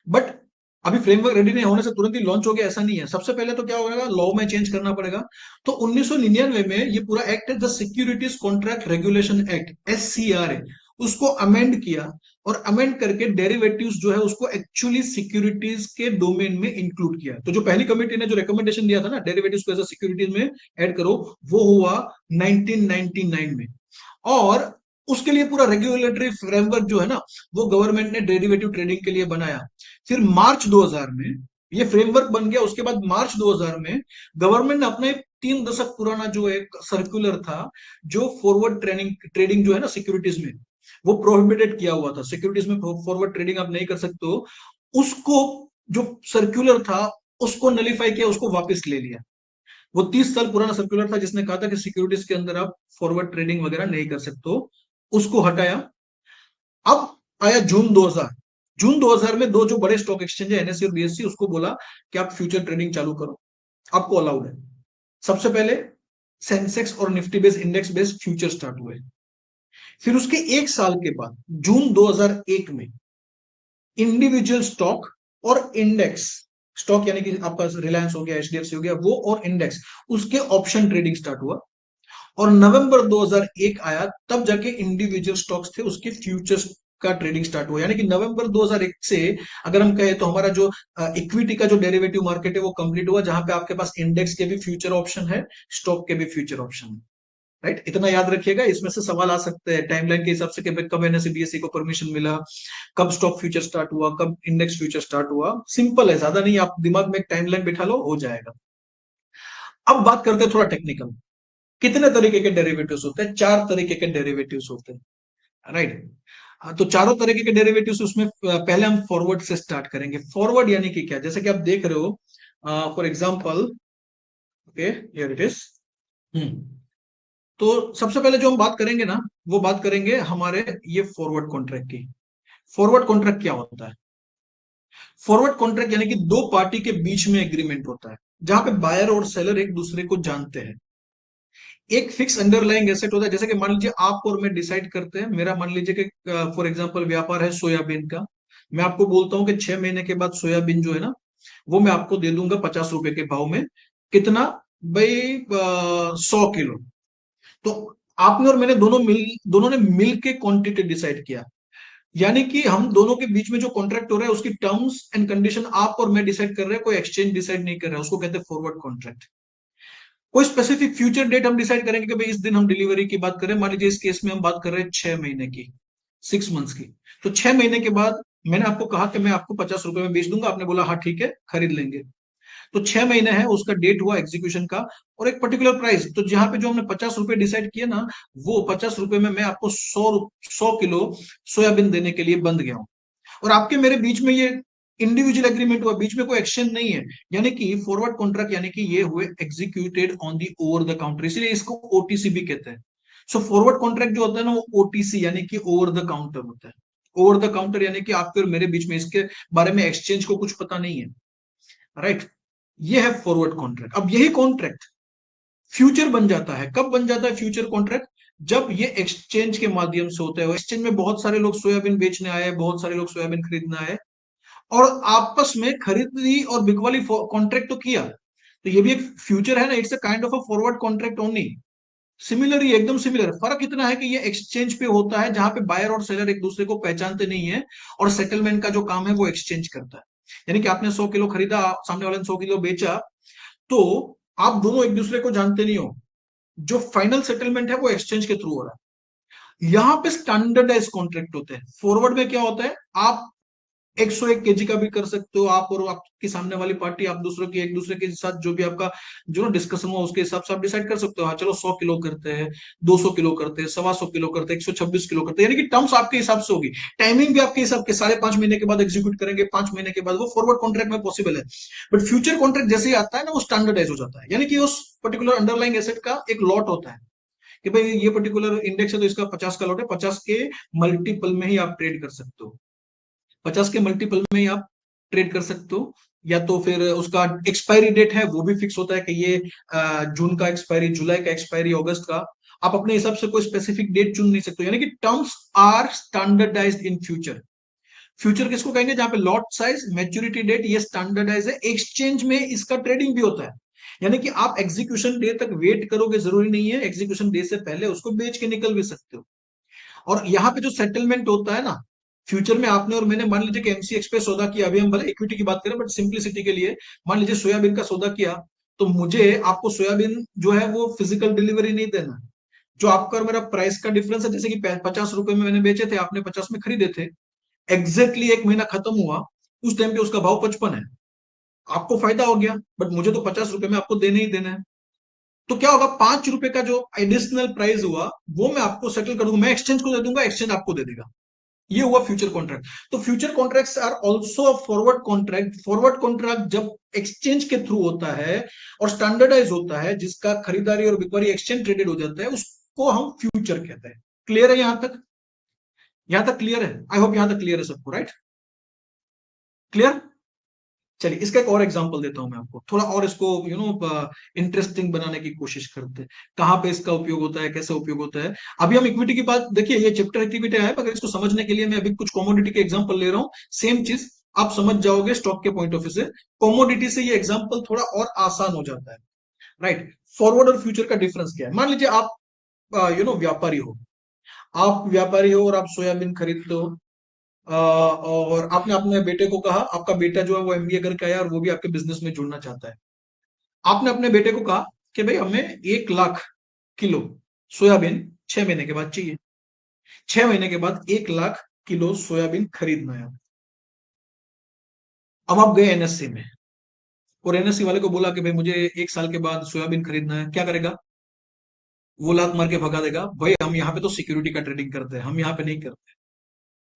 बट अभी फ्रेमवर्क रेडी नहीं होने से तुरंत ही लॉन्च हो गया ऐसा नहीं है। सबसे पहले तो क्या होगा, लॉ में चेंज करना पड़ेगा। तो 1999 में ये पूरा एक्ट है, the securities contract regulation act, SCRA, उसको अमेंड किया, और अमेंड करके डेरिवेटिव्स जो है उसको एक्चुअली सिक्योरिटीज के डोमेन में इंक्लूड किया। तो जो पहली कमेटी ने जो रिकमेंडेशन दिया था ना डेरिवेटिव्स को एज सिक्योरिटीज में ऐड करो, वो हुआ 1999 में। और उसके लिए पूरा रेगुलेटरी फ्रेमवर्क जो है ना, वो गवर्नमेंट ने डेरिवेटिव ट्रेडिंग के लिए बनाया। फिर मार्च 2000 में ये फ्रेमवर्क बन गया। उसके बाद मार्च 2000 में गवर्नमेंट ने अपने 3 दशक पुराना जो एक सर्कुलर था, जो फॉरवर्ड ट्रेडिंग ट्रेडिंग जो है ना सिक्योरिटीज में, वो प्रोहिबिटेड किया हुआ था, सिक्योरिटीज में फॉरवर्ड ट्रेडिंग आप नहीं कर सकते हो, उसको, जो सर्कुलर था उसको नलीफाई किया, उसको वापस ले लिया। वो 30 साल पुराना सर्कुलर था जिसने कहा था कि सिक्योरिटीज के अंदर आप फॉरवर्ड ट्रेडिंग वगैरह नहीं कर सकते हो, उसको हटाया। अब आया जून 2000। जून 2000 में दो जो बड़े स्टॉक एक्सचेंज है, NSE और BSE, उसको बोला कि आप फ्यूचर ट्रेडिंग चालू करो, आपको अलाउड है। सबसे पहले सेंसेक्स और Nifty based index based future start हुए। फिर उसके 1 साल के बाद जून 2001 में इंडिविजुअल स्टॉक और इंडेक्स, स्टॉक यानी कि आपका रिलायंस हो गया, HDFC हो गया, वो और इंडेक्स, उसके ऑप्शन ट्रेडिंग स्टार्ट हुआ। और नवंबर 2001 आया, तब जाके इंडिविजुअल स्टॉक्स थे उसके फ्यूचर्स का ट्रेडिंग स्टार्ट हुआ। यानी कि नवंबर 2001 से अगर हम कहें तो हमारा जो इक्विटी का जो डेरिवेटिव मार्केट है वो कंप्लीट हुआ, जहां पे आपके पास इंडेक्स के भी फ्यूचर ऑप्शन है, स्टॉक के भी फ्यूचर ऑप्शन है। राइट, इतना याद रखिएगा। इसमें से सवाल आ सकते हैं टाइमलाइन के हिसाब से कि कब NSE BSE को परमिशन मिला, कब स्टॉक फ्यूचर स्टार्ट हुआ, कब इंडेक्स फ्यूचर स्टार्ट हुआ। सिंपल है, ज्यादा नहीं, आप दिमाग में एक टाइमलाइन बिठा लो, हो जाएगा। अब बात करते हैं थोड़ा टेक्निकल। कितने तरीके के डेरिवेटिव्स होते हैं? 4 तरीके के डेरिवेटिव्स होते हैं, राइट। तो चारों तरीके के डेरिवेटिव्स, उसमें पहले हम फॉरवर्ड से स्टार्ट करेंगे। फॉरवर्ड यानी कि क्या, जैसे कि आप देख रहे हो, for example, okay, here it is. तो सबसे पहले जो हम बात करेंगे ना, वो बात करेंगे हमारे ये फॉरवर्ड कॉन्ट्रैक्ट की। फॉरवर्ड कॉन्ट्रैक्ट क्या होता है? फॉरवर्ड कॉन्ट्रैक्ट यानी कि दो पार्टी के बीच में एग्रीमेंट होता है, जहां पे बायर और सेलर एक दूसरे को जानते हैं। एक फिक्स अंडरलाइंग एसेट होता है, जैसे कि मान लीजिए आप और मैं डिसाइड करते हैं, मेरा मान लीजिए कि फॉर एग्जांपल व्यापार है सोयाबीन का। मैं आपको बोलता हूं कि 6 महीने के बाद सोयाबीन जो है ना, वो मैं आपको दे दूंगा 50 रुपए के भाव में। कितना भाई? 100 किलो। तो आपने और मैंने दोनों ने मिल के क्वांटिटी डिसाइड किया। यानी कि हम दोनों के बीच में जो कॉन्ट्रैक्ट हो रहा है उसकी टर्म्स एंड कंडीशन आप और मैं डिसाइड कर रहे हैं, कोई एक्सचेंज डिसाइड नहीं कर रहा है, उसको कहते हैं फॉरवर्ड कॉन्ट्रैक्ट। कोई स्पेसिफिक फ्यूचर डेट हम डिसाइड करेंगे कि भाई इस दिन हम डिलीवरी की बात करें, मान लीजिए इस केस में हम बात कर रहे हैं 6 महीने की, 6 मंथ्स की। तो 6 महीने के बाद मैंने आपको कहा कि मैं आपको 50 रुपए में बेच दूंगा, आपने बोला हाँ ठीक है खरीद लेंगे। तो 6 महीने है, उसका डेट हुआ एग्जीक्यूशन का, और एक पर्टिकुलर प्राइस, तो जहां पे जो हमने 50 रुपए डिसाइड किया ना, वो 50 रुपए में मैं आपको 100 किलो सोयाबीन देने के लिए बंध गया हूं। और आपके मेरे बीच में ये इंडिविजुअल एग्रीमेंट हुआ, बीच में कोई एक्शन नहीं है। यानी कि फॉरवर्ड कॉन्ट्रैक्ट यानी कि ये हुए executed on the over the counter, इसलिए इसको OTC भी कहते हैं। सो फॉरवर्ड कॉन्ट्रैक्ट जो होता है ना वो ओटीसी यानी कि ओवर द काउंटर होता है। ओवर द काउंटर यानी कि आपके और मेरे बीच में इसके बारे में एक्सचेंज को कुछ पता नहीं है, राइट। ये है फॉरवर्ड कॉन्ट्रैक्ट। अब यही कॉन्ट्रैक्ट फ्यूचर बन जाता है। कब बन जाता है फ्यूचर कॉन्ट्रैक्ट? जब ये एक्सचेंज के माध्यम से होता है। एक्सचेंज में बहुत सारे लोग सोयाबीन बेचने आए, बहुत सारे लोग सोयाबीन खरीदने आए और आपस में खरीदी और बिकवाली कॉन्ट्रैक्ट तो किया, तो ये भी एक फ्यूचर है ना, it's a kind of a forward contract only. Similar ही, एकदम सिमिलर। फर्क इतना है कि ये एक्सचेंज पे होता है जहां पे बायर और सेलर एक दूसरे को पहचानते नहीं है और सेटलमेंट का जो काम है वो एक्सचेंज करता है। यानी कि आपने 100 किलो खरीदा, सामने वाले ने 100 किलो बेचा, तो आप दोनों एक दूसरे को जानते नहीं हो। जो फाइनल सेटलमेंट है वो एक्सचेंज के थ्रू हो रहा है। यहां पे स्टैंडर्डाइज कॉन्ट्रैक्ट होते हैं। फॉरवर्ड में क्या होता है, आप 101 केजी का भी कर सकते हो, आप और आपकी सामने वाली पार्टी, आप दूसरों की एक दूसरे के साथ जो भी आपका जो ना डिस्कशन हुआ उसके हिसाब से आप डिसाइड कर सकते हो। हाँ चलो 100 किलो करते हैं, 200 किलो करते हैं, 125 किलो करते हैं, 126 किलो करते हैं, यानी कि टर्म्स आपके हिसाब से होगी। टाइमिंग भी आपके हिसाब के, 5.5 महीने के बाद एग्जीक्यूट करेंगे, 5 महीने के बाद, वो फॉरवर्ड कॉन्ट्रैक्ट में पॉसिबल है। बट फ्यूचर कॉन्ट्रैक्ट जैसे ही आता है ना वो स्टैंडर्डाइज हो जाता है, यानी कि उस पर्टिकुलर अंडरलाइंग एसेट का एक लॉट होता है कि भाई ये पर्टिकुलर इंडेक्स है तो इसका 50 का लॉट है, 50 के मल्टीपल में ही आप ट्रेड कर सकते हो, 50 के मल्टीपल में ही आप ट्रेड कर सकते हो। या तो फिर उसका एक्सपायरी डेट है वो भी फिक्स होता है कि ये जून का एक्सपायरी, जुलाई का एक्सपायरी, अगस्त का। आप अपने हिसाब से कोई स्पेसिफिक डेट चुन नहीं सकते, यानी कि terms are standardized in future. Future किसको कहेंगे? जहां पे लॉट साइज, मैच्योरिटी डेट ये स्टैंडर्डाइज है। एक्सचेंज में इसका ट्रेडिंग भी होता है, यानी कि आप एग्जीक्यूशन डे तक वेट करोगे जरूरी नहीं है, एग्जीक्यूशन डे से पहले उसको बेच के निकल भी सकते हो। और यहाँ पे जो सेटलमेंट होता है ना फ्यूचर में, आपने और मैंने मान लीजिए कि एमसीएक्स पे सौदा किया, अभी हम भले इक्विटी की बात करें बट सिंप्लिसिटी के लिए मान लीजिए सोयाबीन का सौदा किया, तो मुझे आपको सोयाबीन जो है वो फिजिकल डिलीवरी नहीं देना। जो आपका और मेरा प्राइस का डिफरेंस है, जैसे कि 50 रुपए में मैंने बेचे थे, आपने 50 में खरीदे थे, एग्जैक्टली एक महीना खत्म हुआ, उस टाइम पे उसका भाव 55 है, आपको फायदा हो गया, बट मुझे तो 50 रुपए में आपको देने ही देना है। तो क्या होगा, 5 रुपए का जो एडिशनल प्राइस हुआ वो मैं आपको सेटल कर दूंगा, मैं एक्सचेंज को दे दूंगा, एक्सचेंज आपको दे देगा। ये हुआ फ्यूचर कॉन्ट्रैक्ट। तो future contracts are also forward contract. Forward contract जब एक्सचेंज के थ्रू होता है और स्टैंडर्डाइज होता है, जिसका खरीदारी और बिक्री एक्सचेंज ट्रेडेड हो जाता है, उसको हम फ्यूचर कहते हैं। क्लियर है यहां तक? यहां तक क्लियर है? आई होप यहां तक क्लियर है सबको, राइट? क्लियर? चलिए इसका एक और एग्जांपल देता हूं मैं आपको, थोड़ा और इसको इंटरेस्टिंग बनाने की कोशिश करते हैं। कहां पे इसका उपयोग होता है, कैसे उपयोग होता है। अभी हम इक्विटी की बात, देखिए ये चैप्टर एक्टिविटी है, मगर इसको समझने के लिए मैं अभी कुछ कमोडिटी के एग्जांपल ले रहा हूं। सेम चीज आप समझ जाओगे स्टॉक के पॉइंट ऑफ व्यू से। कमोडिटी से ये एग्जाम्पल थोड़ा और आसान हो जाता है, राइट। फॉरवर्ड और फ्यूचर का डिफरेंस क्या है? मान लीजिए आप व्यापारी हो, आप व्यापारी हो और आप सोयाबीन खरीदते हो, और आपने अपने बेटे को कहा, आपका बेटा जो है वो एमबीए करके आया और वो भी आपके बिजनेस में जुड़ना चाहता है। आपने अपने बेटे को कहा कि भाई हमें 1 लाख किलो सोयाबीन 6 महीने के बाद चाहिए। 6 महीने के बाद 1 लाख किलो सोयाबीन खरीदना है। अब आप गए एनएससी में और एनएससी वाले को बोला कि भाई मुझे 1 साल के बाद सोयाबीन खरीदना है, क्या करेगा? वो लात मार के भगा देगा, भाई हम यहाँ पे तो सिक्योरिटी का ट्रेडिंग करते हैं, हम यहाँ पे नहीं करते।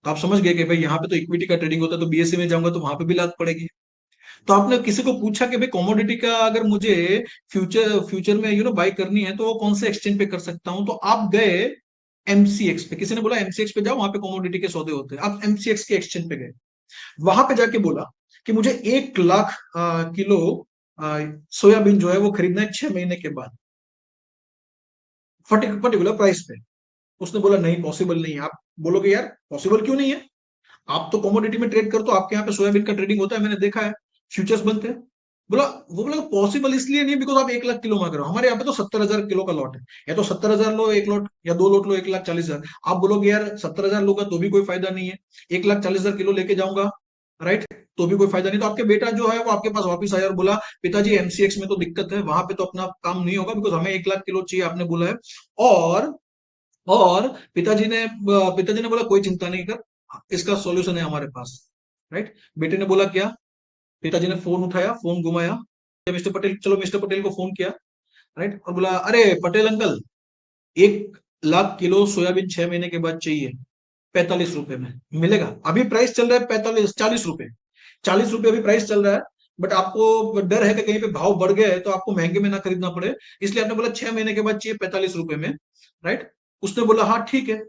तो आप समझ गए कि भाई यहाँ पे तो इक्विटी का ट्रेडिंग होता है, तो बीएससी में जाऊंगा तो वहां पे भी लात पड़ेगी। तो आपने किसी को पूछा कि भाई कमोडिटी का अगर मुझे फ्यूचर फ्यूचर में बाई करनी है तो वो कौन से एक्सचेंज पे कर सकता हूं, तो आप गए एमसीएक्स पे। किसी ने बोला एमसीएक्स पे जाओ, वहां पे कमोडिटी के सौदे होते हैं। आप एमसीएक्स के एक्सचेंज पे गए, वहां पे जाके बोला कि मुझे 1 लाख किलो सोयाबीन जो है वो खरीदना है 6 महीने के बाद, पर्टिकुलर प्राइस पे। उसने बोला नहीं, पॉसिबल नहीं है। आप बोलोगे यार पॉसिबल क्यों नहीं है, आप तो कमोडिटी में ट्रेड करते हो, आपके यहाँ पे सोयाबीन का ट्रेडिंग होता है, मैंने देखा है, फ्यूचर्स बनते हैं। बोला, वो बोला पॉसिबल इसलिए नहीं बिकॉज आप 1 लाख किलो मांग रहे हो, हमारे यहाँ पे तो 70,000 किलो का लॉट है। या तो 70,000 लो एक लॉट, या 2 लॉट लो 1,40,000। आप बोलोगे यार 70,000 लूंगा तो भी कोई फायदा नहीं है, 1,40,000 किलो लेके जाऊंगा, राइट, तो भी कोई फायदा नहीं। तो आपके बेटा जो है वो आपके पास वापस आया और बोला पिताजी एमसीएक्स में तो दिक्कत है, वहां पे तो अपना काम नहीं होगा बिकॉज हमें 1 लाख किलो चाहिए, आपने बोला है। और और पिताजी ने बोला कोई चिंता नहीं कर, इसका सॉल्यूशन है हमारे पास, राइट। बेटे ने बोला क्या? पिताजी ने फोन उठाया, फोन घुमाया, मिस्टर पटेल, चलो मिस्टर पटेल को फोन किया, राइट, और बोला अरे Patel uncle, 1 lakh kilo soybean 6 महीने के बाद चाहिए, 45 रुपए में मिलेगा। अभी प्राइस चल रहा है 45 40 रुपए, 40 रुपए अभी प्राइस चल रहा है। बट आपको डर है कि कहीं पे भाव बढ़ गए तो आपको महंगे में ना खरीदना पड़े, इसलिए आपने बोला 6 महीने के बाद चाहिए 45 रुपए में, राइट। उसने बोला हाँ ठीक है।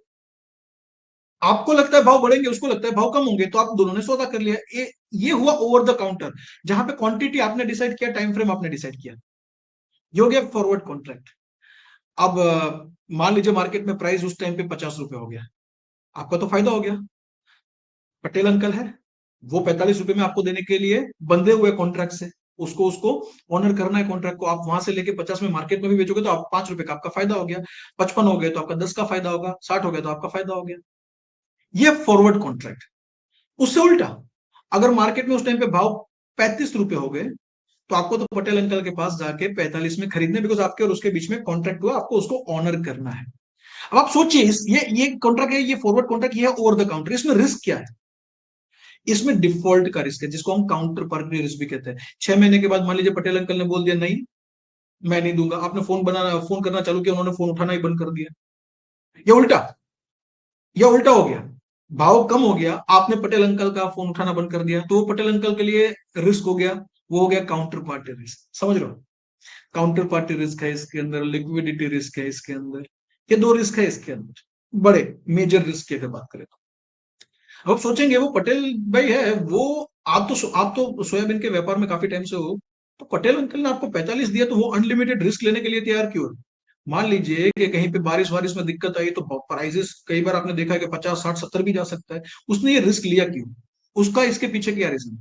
आपको लगता है भाव बढ़ेंगे, उसको लगता है भाव कम होंगे, तो आप दोनों ने सौदा कर लिया। ये हुआ ओवर द काउंटर, जहां पे क्वांटिटी आपने डिसाइड किया, टाइम फ्रेम आपने डिसाइड किया, ये हो गया फॉरवर्ड कॉन्ट्रैक्ट। अब मान लीजिए मार्केट में प्राइस उस टाइम पे 50 रुपए हो गया, आपका तो फायदा हो गया। पटेल अंकल है, वो 45 रुपए में आपको देने के लिए बंधे हुए कॉन्ट्रैक्ट से, उसको उसको ऑनर करना है कॉन्ट्रैक्ट को। आप वहां से लेके 50 में मार्केट में भी बेचोगे तो आप 5 रुपए का आपका फायदा हो गया, 55 हो गए तो आपका 10 का फायदा होगा, 60 हो गया तो आपका फायदा हो गया। ये फॉरवर्ड कॉन्ट्रैक्ट। उससे उल्टा, अगर मार्केट में उस टाइम पे भाव 35 रुपए हो गए, तो आपको तो पटेल अंकल के पास जाके 45 में खरीदने, बिकॉज आपके और उसके बीच में कॉन्ट्रैक्ट हुआ, आपको उसको ऑनर करना है। अब आप सोचिए, ये कॉन्ट्रैक्ट है, ये फॉरवर्ड कॉन्ट्रैक्ट, ये है ओवर द काउंटर। इसमें रिस्क क्या है? इसमें डिफॉल्ट का रिस्क है, जिसको हम काउंटर पार्टी रिस्क भी कहते हैं। 6 महीने के बाद मान लीजिए पटेल अंकल ने बोल दिया नहीं, मैं नहीं दूंगा, आपने फोन करना चालू किया, उन्होंने फोन उठाना ही बंद कर दिया, या उल्टा, या उल्टा हो गया, भाव कम हो गया, आपने पटेल अंकल का फोन उठाना बंद कर दिया, तो वो पटेल अंकल के लिए रिस्क हो गया, वो हो गया काउंटर पार्टी रिस्क। समझ रहे हो? काउंटर पार्टी रिस्क है इसके अंदर, लिक्विडिटी रिस्क है इसके अंदर, ये दो रिस्क है इसके अंदर, बड़े मेजर रिस्क की अगर बात करें तो। अब सोचेंगे वो पटेल भाई है वो, आप तो सोयाबीन के व्यापार में काफी टाइम से हो, तो पटेल अंकल ने आपको 45 दिया, तो वो अनलिमिटेड रिस्क लेने के लिए तैयार क्यों है? मान लीजिए कि कहीं पे बारिश वारिश में दिक्कत आई, तो प्राइसेस कई बार आपने देखा है कि 50 60 70 भी जा सकता है, उसने ये रिस्क लिया क्यों? उसका इसके पीछे क्या रीजन?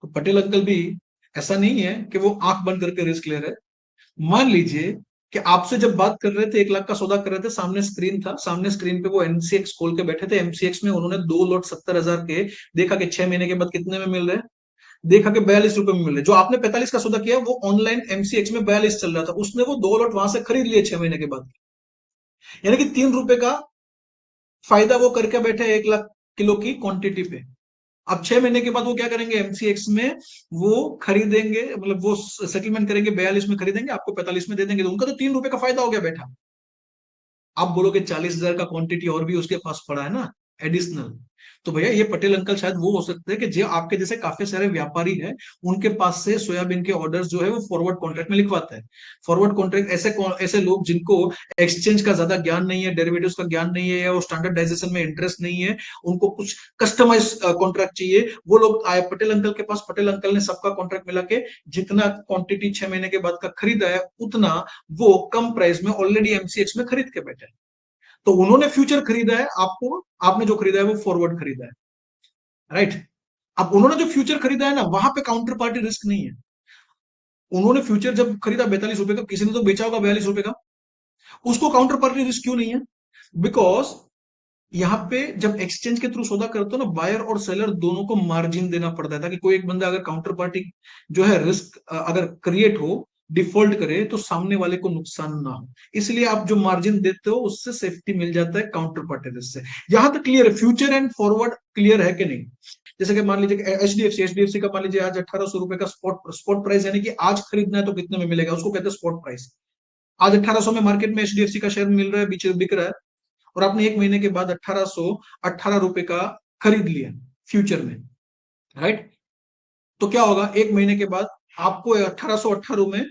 तो पटेल अंकल भी ऐसा नहीं है कि वो आंख बंद करके रिस्क ले रहे हैं। मान लीजिए कि आपसे जब बात कर रहे थे, 1 लाख का सौदा कर रहे थे, सामने स्क्रीन था, सामने स्क्रीन पे वो एमसीएक्स खोल के बैठे थे, एमसीएक्स में उन्होंने 2 लॉट 70,000 के देखा कि 6 महीने के बाद कितने में मिल रहे हैं, देखा कि 42 रुपए में मिल रहे। जो आपने 45 का सौदा किया, वो ऑनलाइन एमसीएक्स में 42 चल रहा था, उसने वो 2 लॉट वहां से खरीद लिए 6 महीने के बाद, यानी कि 3 रुपए का फायदा वो करके बैठे 1 लाख किलो की क्वांटिटी पे। अब 6 महीने के बाद वो क्या करेंगे, एमसीएक्स में वो खरीदेंगे, मतलब वो सेटलमेंट करेंगे, 42 में खरीदेंगे, आपको 45 में दे देंगे, तो उनका तो 3 रुपए का फायदा हो गया बैठा। आप बोलोगे 40,000 का क्वांटिटी और भी उसके पास पड़ा है ना, एडिशनल। तो भैया ये पटेल अंकल शायद वो हो सकते हैं कि जो आपके जैसे काफी सारे व्यापारी हैं, उनके पास से सोयाबीन के ऑर्डर्स जो है वो फॉरवर्ड कॉन्ट्रैक्ट में लिखवाते हैं। फॉरवर्ड कॉन्ट्रैक्ट ऐसे ऐसे लोग जिनको एक्सचेंज का ज्यादा ज्ञान नहीं है, डेरिवेटिव्स का ज्ञान नहीं है, या वो स्टैंडर्डाइजेशन में इंटरेस्ट नहीं है, उनको कुछ कस्टमाइज कॉन्ट्रैक्ट चाहिए, वो लोग आए पटेल अंकल के पास। पटेल अंकल ने सबका कॉन्ट्रैक्ट मिला के जितना क्वांटिटी 6 महीने के बाद का खरीदा है, उतना वो कम प्राइस में ऑलरेडी एमसीएक्स में खरीद के बैठे। तो उन्होंने फ्यूचर खरीदा है, आपको आपने जो खरीदा है वो फॉरवर्ड खरीदा है, राइट। अब उन्होंने जो फ्यूचर खरीदा है ना, वहां पे काउंटर पार्टी रिस्क नहीं है। उन्होंने फ्यूचर जब खरीदा 42 रुपए का, किसी ने तो बेचा होगा 42 रुपए का, उसको काउंटर पार्टी रिस्क क्यों नहीं है? बिकॉज यहाँ पे जब एक्सचेंज के थ्रू सौदा करते हो ना, बायर और सेलर दोनों को मार्जिन देना पड़ता है, ताकि कोई एक बंदा अगर काउंटर पार्टी जो है रिस्क अगर क्रिएट हो, डिफॉल्ट करे, तो सामने वाले को नुकसान ना हो। इसलिए आप जो मार्जिन देते हो उससे सेफ्टी मिल जाता है काउंटर पार्टी रिस्क से। यहां तक क्लियर है? फ्यूचर एंड फॉरवर्ड क्लियर है कि नहीं? जैसे कि मान लीजिए एचडीएफसी का मान लीजिए आज 1800 रुपए का स्पॉट प्राइस, यानी कि आज खरीदना है तो कितने में मिलेगा, उसको कहते हैं स्पॉट प्राइस। आज 1800 में मार्केट में एचडीएफसी का शेयर मिल रहा है, बिक रहा है, और आपने 1 महीने के बाद 1818 रुपए का खरीद लिया फ्यूचर में, राइट। तो क्या होगा, 1 महीने के बाद आपको 1818 में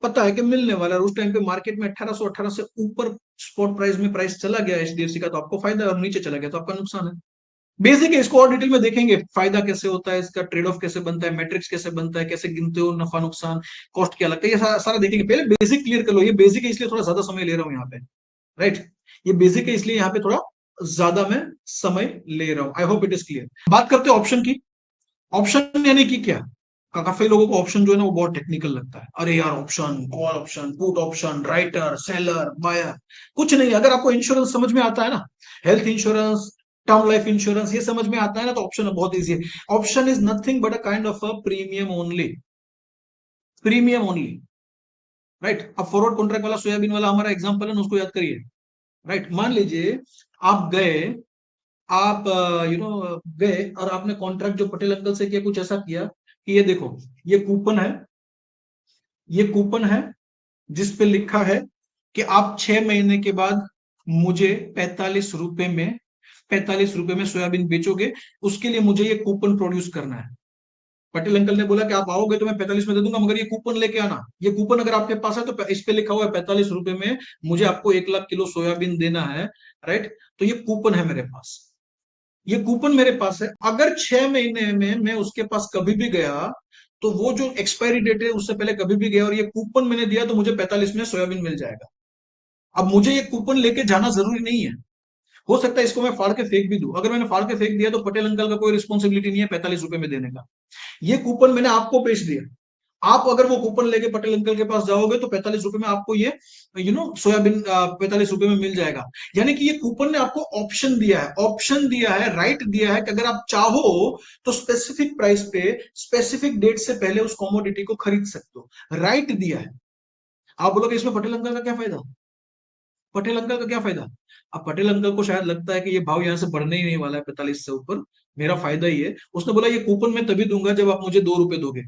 पता है कि मिलने वाला है, उस टाइम पे मार्केट में 1818 से ऊपर स्पॉट प्राइस में प्राइस चला गया एचडीएफसी का, तो आपको फायदा है, और नीचे चला गया तो आपका नुकसान है। बेसिक है, इसको और डिटेल में देखेंगे, फायदा कैसे होता है, इसका ट्रेड ऑफ कैसे बनता है, मैट्रिक्स कैसे बनता है, कैसे गिनते हो नफा नुकसान, कॉस्ट क्या लगता है, ये सारा देखेंगे। पहले बेसिक क्लियर कर लो, ये बेसिक है इसलिए थोड़ा ज्यादा समय ले रहा हूँ यहाँ पे, राइट। ये बेसिक है इसलिए यहाँ पे थोड़ा ज्यादा मैं समय ले रहा हूं। I hope it is clear. बात करते हैं ऑप्शन की। ऑप्शन यानी कि क्या? काफी लोगों को ऑप्शन जो है ना वो बहुत टेक्निकल लगता है, अरे यार option, call option, put option, writer, seller, buyer. कुछ नहीं, अगर आपको इंश्योरेंस समझ में आता है ना, health insurance, term life insurance, ये समझ में आता है ना, तो ऑप्शन बहुत इजी है। Option is nothing but a kind of a premium only, premium only, right. अब फॉरवर्ड कॉन्ट्रैक्ट वाला सोयाबीन वाला हमारा एग्जांपल है ना, उसको याद करिए, राइट। मान लीजिए आप गए, आप गए और आपने कॉन्ट्रैक्ट जो पटेल अंकल से किया, कुछ ऐसा किया कि ये देखो, ये कूपन है, ये कूपन है जिस पे लिखा है कि आप 6 महीने के बाद मुझे 45 रुपए में, 45 रुपए में सोयाबीन बेचोगे, उसके लिए मुझे ये कूपन प्रोड्यूस करना है। पटेल अंकल ने बोला कि आप आओगे तो मैं 45 में दे दूंगा, मगर ये कूपन लेके आना। ये कूपन अगर आपके पास है तो इस पे लिखा हुआ है 45 रुपए में मुझे आपको 1 लाख किलो सोयाबीन देना है, राइट। तो ये कूपन है मेरे पास, ये कूपन मेरे पास है। अगर 6 महीने में मैं उसके पास कभी भी गया, तो वो जो एक्सपायरी डेट है उससे पहले कभी भी गया और ये कूपन मैंने दिया, तो मुझे 45 में सोयाबीन मिल जाएगा। अब मुझे ये कूपन लेके जाना जरूरी नहीं है, हो सकता है इसको मैं फाड़ के फेंक भी दूं। अगर मैंने फाड़ के फेंक दिया तो पटेल अंकल का कोई रिस्पॉन्सिबिलिटी नहीं है 45 रुपए में देने का। ये कूपन मैंने आपको पेश दिया, आप अगर वो कूपन लेके पटेल अंकल के पास जाओगे तो 45 रुपए में आपको ये सोयाबीन 45 रुपए में मिल जाएगा। यानी कि ये कूपन ने आपको ऑप्शन दिया है, ऑप्शन दिया है, राइट दिया है कि अगर आप चाहो तो स्पेसिफिक प्राइस पे स्पेसिफिक डेट से पहले उस कॉमोडिटी को खरीद सकते हो, राइट दिया है। आप बोलोगे इसमें पटेल अंकल का क्या फायदा, पटेल अंकल का क्या फायदा? अब पटेल अंकल को शायद लगता है कि ये भाव यहां से बढ़ने ही नहीं वाला है 45 से ऊपर, मेरा फायदा ही है। उसने बोला ये कूपन मैं तभी दूंगा जब आप मुझे 2 रुपए दोगे,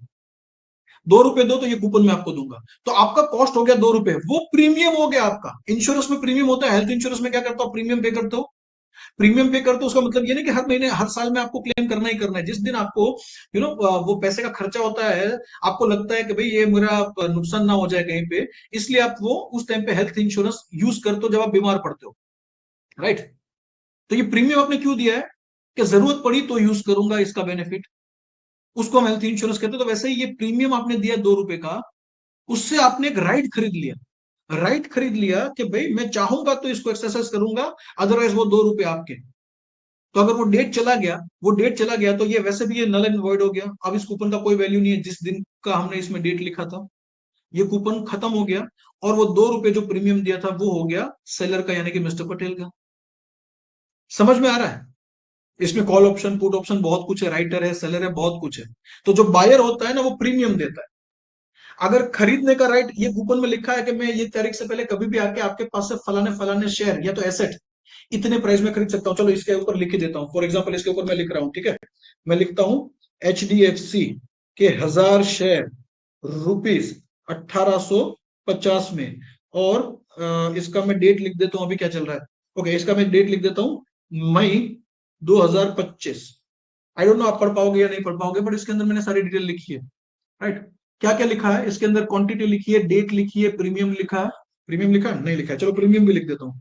2 रुपए दो तो ये कूपन मैं आपको दूंगा। तो आपका कॉस्ट हो गया 2 रुपए, वो प्रीमियम हो गया आपका। इंश्योरेंस में प्रीमियम होता है, हेल्थ इंश्योरेंस में क्या करता हो, प्रीमियम पे करते हो। प्रीमियम पे करते हो उसका मतलब ये नहीं कि हर महीने हर साल में आपको क्लेम करना ही करना है। जिस दिन आपको वो पैसे का खर्चा होता है, आपको लगता है कि भाई ये मेरा नुकसान ना हो जाए कहीं पे, इसलिए आप वो उस टाइम पे हेल्थ इंश्योरेंस यूज करते हो जब आप बीमार पड़ते हो, राइट। तो ये प्रीमियम आपने क्यों दिया है, कि जरूरत पड़ी तो यूज करूंगा इसका बेनिफिट, उसको हम हेल्थ इंश्योरेंस कहते हैं। तो वैसे ही ये प्रीमियम आपने दिया 2 रुपए का, उससे आपने एक राइट खरीद लिया, राइट खरीद लिया कि भाई मैं चाहूंगा तो इसको एक्सरसाइज करूंगा, अदरवाइज वो 2 रुपए आपके। तो अगर वो डेट चला गया, वो डेट चला गया तो ये वैसे भी ये नल एंड वॉइड हो गया। अब इस कूपन का कोई वैल्यू नहीं है, जिस दिन का हमने इसमें डेट लिखा था ये कूपन खत्म हो गया, और वो 2 रुपए जो प्रीमियम दिया था वो हो गया सेलर का, यानी कि मिस्टर पटेल का। समझ में आ रहा है? इसमें कॉल ऑप्शन, पुट ऑप्शन, बहुत कुछ है, राइटर है, सेलर है, बहुत कुछ है। तो जो बायर होता है ना वो प्रीमियम देता है। अगर खरीदने का राइट ये कूपन में लिखा है कि मैं ये तारीख से पहले कभी भी आके आपके पास से फलाने फलाने शेयर या तो एसेट इतने प्राइस में खरीद सकता हूं, चलो इसके ऊपर लिख ही देता हूं। फॉर एग्जाम्पल इसके ऊपर मैं लिख रहा हूं, ठीक है, मैं लिखता हूं HDFC के 1000 शेयर रुपीस 1850 में, और इसका मैं डेट लिख देता हूं, अभी क्या चल रहा है, ओके, इसका मैं डेट लिख देता हूं मई 2025। आई डोंट नो आप पढ़ पाओगे या नहीं पढ़ पाओगे, बट इसके अंदर मैंने सारी डिटेल लिखी है, राइट। क्या क्या लिखा है इसके अंदर, क्वांटिटी लिखी है, डेट लिखी है, प्रीमियम लिखा है, प्रीमियम लिखा है नहीं लिखा है, चलो प्रीमियम भी लिख देता हूं।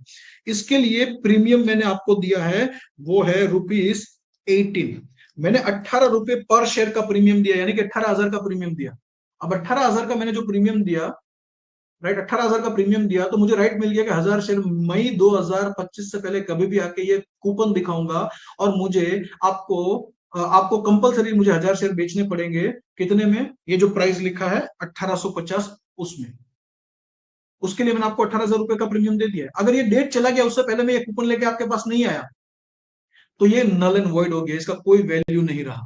इसके लिए प्रीमियम मैंने आपको दिया है, वो है रुपीस 18। मैंने 18 रुपए पर शेयर का प्रीमियम दिया, यानी कि 18,000 का प्रीमियम दिया। अब 18,000 का मैंने जो प्रीमियम दिया, राइट, 18,000 का प्रीमियम दिया, तो मुझे राइट मिल गया कि 1000 शेयर मई 2025 से पहले कभी भी आके ये कूपन दिखाऊंगा, और मुझे आपको कंपलसरी मुझे 1000 शेयर बेचने पड़ेंगे। कितने में, ये जो प्राइस लिखा है 1850 उसमें, उसके लिए मैंने आपको 18,000 रुपए का प्रीमियम दे दिया है। अगर ये डेट चला गया, उससे पहले मैं ये कूपन लेके आपके पास नहीं आया, तो ये नल एंड वॉइड हो गया, इसका कोई वैल्यू नहीं रहा,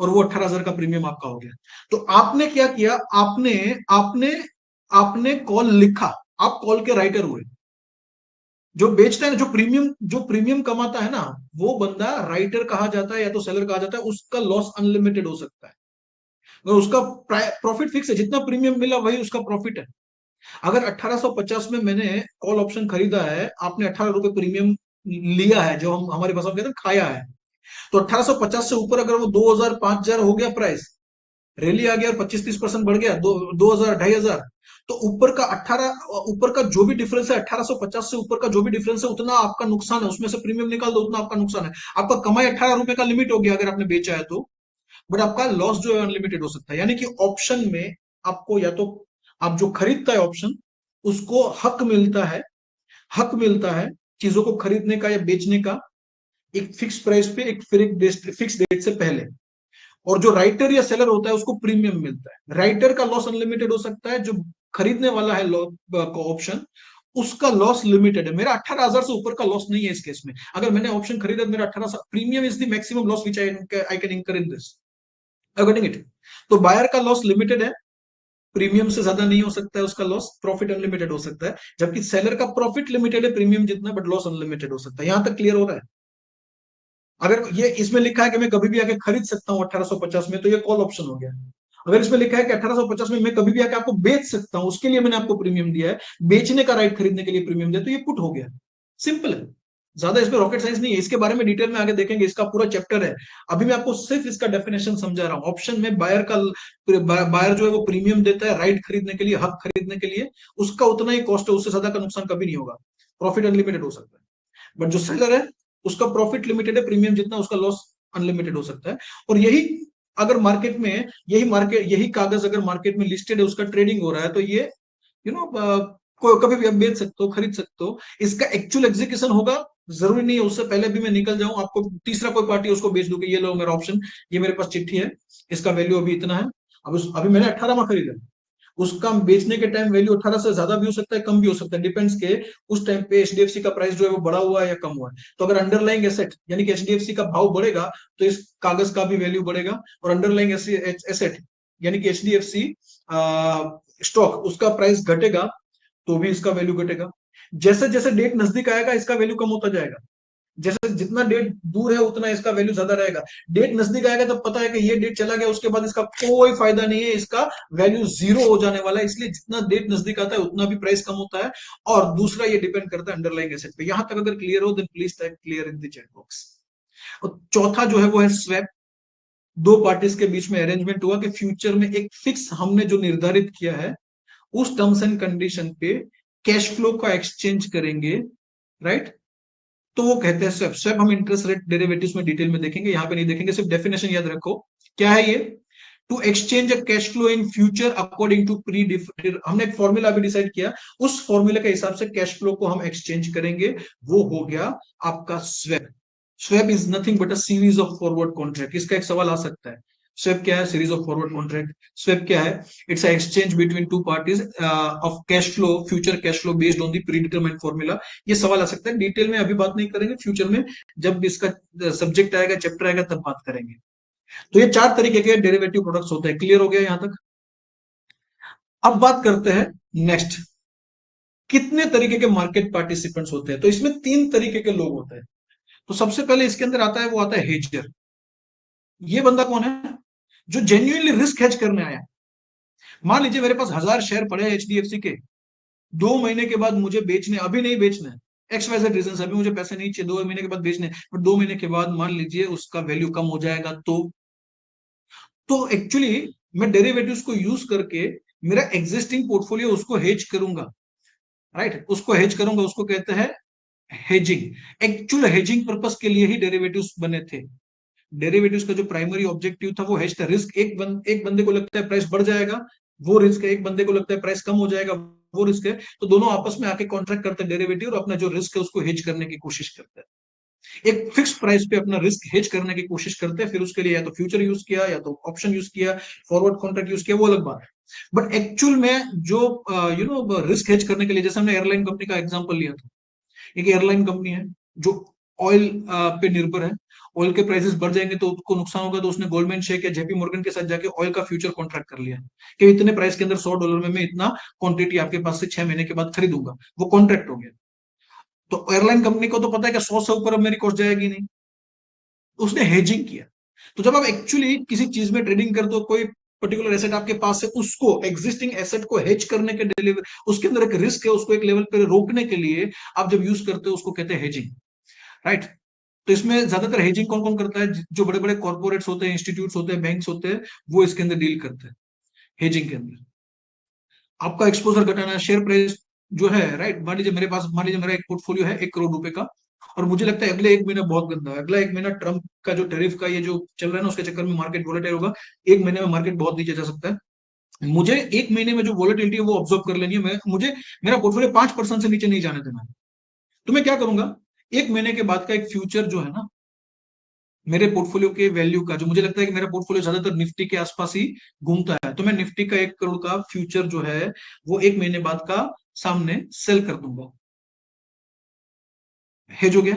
और वो 18,000 का प्रीमियम आपका हो गया। तो आपने क्या किया, आपने आपने आपने कॉल लिखा, आप कॉल के राइटर हुए। जो बेचता है ना, जो प्रीमियम कमाता है ना, वो बंदा राइटर कहा जाता है या तो सेलर कहा जाता है। उसका लॉस अनलिमिटेड हो सकता है, अगर उसका प्रॉफिट फिक्स है, जितना प्रीमियम मिला वही उसका प्रॉफिट है। अगर 1850 में मैंने कॉल ऑप्शन खरीदा है, आपने 18 रुपए प्रीमियम लिया है, जो हम हमारे भाषा में कहते हैं खाया है, तो 1850 से ऊपर अगर वो 2000 5000 हो गया प्राइस, रैली आ गया और 25-30% बढ़ गया, 2000 2500, तो ऊपर का जो भी डिफरेंस है, 1850 से ऊपर का जो भी डिफरेंस है, उतना आपका नुकसान है। उसमें से प्रीमियम निकाल दो, उतना आपका नुकसान है। आपका कमाई 18 रुपए का लिमिट हो गया अगर आपने बेचा है तो, बट आपका लॉस जो है अनलिमिटेड हो सकता है। यानी कि ऑप्शन में आपको या तो आप जो खरीदता है ऑप्शन, उसको हक मिलता है चीजों को खरीदने का या बेचने का, एक फिक्स प्राइस पे, एक फिक्स डेट से पहले। और जो राइटर या सेलर होता है उसको प्रीमियम मिलता है। राइटर का लॉस अनलिमिटेड हो सकता है, जो खरीदने वाला है ऑप्शन, उसका लॉस लिमिटेड है। मेरा 18,000 से ऊपर का लॉस नहीं है इस केस में। अगर मैंने ऑप्शन खरीदा तो मेरा 18, premium is the maximum loss which I can इंकर इन दिस, अकॉर्डिंग इट। तो बायर का लॉस लिमिटेड है, प्रीमियम से ज्यादा नहीं हो सकता है उसका लॉस, प्रॉफिट अनलिमिटेड हो सकता है। जबकि सेलर का प्रॉफिट लिमिटेड है, प्रीमियम जितना, बट लॉस अनलिमिटेड हो सकता है। यहां तक क्लियर हो रहा है? अगर ये इसमें लिखा है कि मैं कभी भी आके खरीद सकता हूँ 1850 में, तो ये कॉल ऑप्शन हो गया। अगर इसमें लिखा है कि 1850 में मैं कभी भी आके आपको बेच सकता हूं, उसके लिए मैंने आपको प्रीमियम दिया है, बेचने का राइट खरीदने के लिए प्रीमियम दिया, तो ये पुट हो गया। सिंपल है, ज्यादा इसमें रॉकेट साइंस नहीं है, इसके बारे में डिटेल में आगे देखेंगे, इसका पूरा चैप्टर है। अभी मैं आपको सिर्फ इसका डेफिनेशन समझा रहा हूँ। ऑप्शन में बायर जो है वो प्रीमियम देता है राइट खरीदने के लिए, हक खरीदने के लिए, उसका उतना ही कॉस्ट है, उससे ज्यादा का नुकसान कभी नहीं होगा, प्रॉफिट अनलिमिटेड हो सकता है। बट जो सेलर है उसका प्रॉफिट लिमिटेड है, प्रीमियम जितना उसका लॉस अनलिमिटेड हो सकता है। और यही अगर मार्केट में, यही कागज अगर मार्केट में लिस्टेड है, उसका ट्रेडिंग हो रहा है, तो ये यू नो कभी भी आप बेच सकते हो, खरीद सकते हो। इसका एक्चुअल एग्जीक्यूशन होगा, जरूरी नहीं है उससे पहले भी मैं निकल जाऊं, आपको तीसरा कोई पार्टी उसको बेच दूं कि ये लो मेरा ऑप्शन, ये मेरे पास चिट्ठी है, इसका वैल्यू अभी इतना है। अभी मैंने 18 में खरीदा, उसका बेचने के टाइम वैल्यू 18 से ज्यादा भी हो सकता है, कम भी हो सकता है, डिपेंड्स के उस टाइम पे एचडीएफसी का प्राइस जो है वो बढ़ा हुआ है या कम हुआ है। तो अगर अंडरलाइंग एसेट यानी कि एचडीएफसी का भाव बढ़ेगा तो इस कागज का भी वैल्यू बढ़ेगा, और अंडरलाइंग एसेट यानी कि एचडीएफसी स्टॉक उसका प्राइस घटेगा तो भी इसका वैल्यू घटेगा। जैसे जैसे डेट नजदीक आएगा इसका वैल्यू कम होता जाएगा, जैसे जितना डेट दूर है उतना इसका वैल्यू ज्यादा रहेगा। डेट नजदीक आएगा तब पता है कि ये डेट चला गया, उसके बाद इसका कोई फायदा नहीं है, इसका वैल्यू जीरो हो जाने वाला है, इसलिए जितना डेट नजदीक आता है उतना भी प्राइस कम होता है। और दूसरा ये डिपेंड करता है अंडरलाइंग एसेट पे। यहां तक अगर क्लियर हो then please type clear in the chat box. और चौथा जो है वो है स्वैप। दो पार्टीज के बीच में अरेंजमेंट हुआ कि फ्यूचर में एक फिक्स हमने जो निर्धारित किया है उस टर्म्स एंड कंडीशन पे कैश फ्लो का एक्सचेंज करेंगे, राइट। तो वो कहते हैं स्वैप। स्वैप हम इंटरेस्ट रेट डेरिवेटिव्स में डिटेल में देखेंगे, यहां पे नहीं देखेंगे, सिर्फ डेफिनेशन याद रखो। क्या है ये? To exchange a cash flow in future according to pre, हमने एक फॉर्मूला भी डिसाइड किया, उस फॉर्मूले के हिसाब से कैश फ्लो को हम एक्सचेंज करेंगे, वो हो गया आपका swap. Swap is nothing but a series of forward contract. इसका एक सवाल आ सकता है, स्वैप क्या है? Series of forward contract. Swap क्या है? It's exchange between two parties of cash flow, future cash flow based on the pre determined formula. ये सवाल आ सकता है, डिटेल में अभी बात नहीं करेंगे, फ्यूचर में जब इसका सब्जेक्ट आएगा, चैप्टर आएगा, तब बात करेंगे। तो ये चार तरीके के डेरिवेटिव प्रोडक्ट्स होते हैं। क्लियर हो गया यहां तक? अब बात करते हैं नेक्स्ट, कितने तरीके के मार्केट पार्टिसिपेंट्स होते हैं? तो इसमें तीन तरीके के लोग होते हैं। तो सबसे पहले इसके अंदर आता है, वो आता है हेजर। ये बंदा कौन है? जो जेन्युइनली रिस्क हेज करने आया। मान लीजिए मेरे पास 1000 शेयर पड़े हैं एचडीएफसी के, 2 महीने के बाद मुझे बेचने, अभी नहीं बेचना है, एक्स वाई जेड रीजन से अभी मुझे पैसे नहीं चाहिए, 2 महीने के बाद बेचने, बट 2 महीने के बाद मान लीजिए उसका वैल्यू कम हो जाएगा, तो एक्चुअली मैं डेरिवेटिव्स को यूज करके मेरा एग्जिस्टिंग पोर्टफोलियो उसको हेज करूंगा, राइट, उसको हेज करूंगा, उसको कहते हैं हेजिंग। एक्चुअल हेजिंग पर्पस के लिए ही डेरिवेटिव्स बने थे। डेरिवेटिव्स का जो प्राइमरी ऑब्जेक्टिव था वो हेज था। रिस्क एक बंदे को लगता है प्राइस बढ़ जाएगा, वो रिस्क है, एक बंदे को लगता है प्राइस कम हो जाएगा, वो रिस्क है, तो दोनों आपस में आके कॉन्ट्रैक्ट करते हैं डेरिवेटिव, और अपना जो रिस्क है उसको हेज करने की कोशिश करते हैं। एक फिक्स प्राइस पे अपना रिस्क हेज करने की कोशिश करते हैं, फिर उसके लिए या तो फ्यूचर यूज किया, या तो ऑप्शन यूज किया, फॉरवर्ड कॉन्ट्रैक्ट यूज किया, वो अलग बात है। बट एक्चुअल में जो रिस्क हेज करने के लिए, जैसे हमने एयरलाइन कंपनी का एग्जांपल लिया था, एक एयरलाइन कंपनी है जो ऑयल पे निर्भर है, ऑयल के प्राइसेस बढ़ जाएंगे तो उसको नुकसान होगा, तो उसने गोल्डमैन शेक या जेपी मॉर्गन के साथ जाके ऑयल का फ्यूचर कॉन्ट्रैक्ट कर लिया कि इतने प्राइस के अंदर $100 में मैं इतना क्वांटिटी आपके पास से 6 महीने के बाद खरीदूंगा, वो कॉन्ट्रैक्ट हो गया। तो एयरलाइन कंपनी को तो पता है कि 100 से ऊपर अब मेरी कॉस्ट जाएगी नहीं, उसने हेजिंग किया। तो जब आप एक्चुअली किसी चीज में ट्रेडिंग करते हो, कोई पर्टिकुलर एसेट आपके पास है, उसको एग्जिस्टिंग एसेट को हेज करने के डिलीवर, उसके अंदर एक रिस्क है, उसको एक लेवल पर रोकने के लिए आप जब यूज करते हो उसको कहते हैं हेजिंग, राइट। तो इसमें ज्यादातर हेजिंग कौन कौन करता है? जो बड़े बड़े कॉर्पोरेट्स होते हैं, इंस्टीट्यूट्स होते हैं, बैंक्स होते हैं, वो इसके अंदर डील करते हैं। हेजिंग के अंदर आपका एक्सपोजर घटाना है, शेयर प्राइस जो है, राइट। मान लीजिए मेरा एक पोर्टफोलियो है 1 करोड़ रुपए का, और मुझे लगता है अगले 1 महीना बहुत गंदा है, अगला 1 महीना ट्रम्प का जो टैरिफ का ये जो चल रहा है ना, उसके चक्कर में मार्केट वोलेटाइल होगा, 1 महीने में मार्केट बहुत नीचे जा सकता है। मुझे 1 महीने में जो वोलेटिलिटी है वो ऑब्जर्व कर लेनी है, मुझे मेरा पोर्टफोलियो 5% से नीचे नहीं जाने देना है। तो मैं क्या करूंगा, 1 महीने के बाद का एक फ्यूचर जो है ना, मेरे पोर्टफोलियो के वैल्यू का, जो मुझे लगता है कि मेरा पोर्टफोलियो ज्यादातर निफ्टी के आसपास ही घूमता है, तो मैं निफ्टी का 1 करोड़ का फ्यूचर जो है वो 1 महीने बाद का सामने सेल कर दूंगा। हेज हो गया,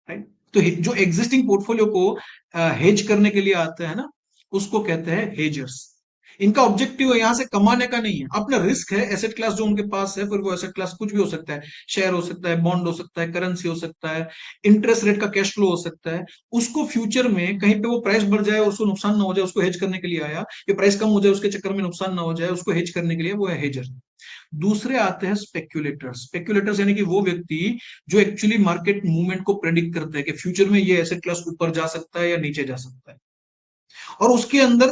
राइट। तो जो एग्जिस्टिंग पोर्टफोलियो को हेज करने के लिए आते हैं ना, उसको कहते हैं हेजर्स। इनका ऑब्जेक्टिव है यहां से कमाने का नहीं है, अपना रिस्क है, एसेट क्लास जो उनके पास है, फिर वो एसेट क्लास कुछ भी हो सकता है, शेयर हो सकता है, बॉन्ड हो सकता है, करेंसी हो सकता है, इंटरेस्ट रेट का कैश फ्लो हो सकता है, उसको फ्यूचर में कहीं पे वो प्राइस बढ़ जाए और उसको नुकसान ना हो जाए, उसको हेज करने के लिए आया, या प्राइस कम हो जाए उसके चक्कर में नुकसान ना हो जाए, उसको हेज करने के लिए वो है हेजर। दूसरे आते हैं स्पेक्युलेटर्स। स्पेक्युलेटर्स यानी कि वो व्यक्ति जो एक्चुअली मार्केट मूवमेंट को प्रेडिक्ट करते हैं कि फ्यूचर में ये एसेट क्लास ऊपर जा सकता है या नीचे जा सकता है, और उसके अंदर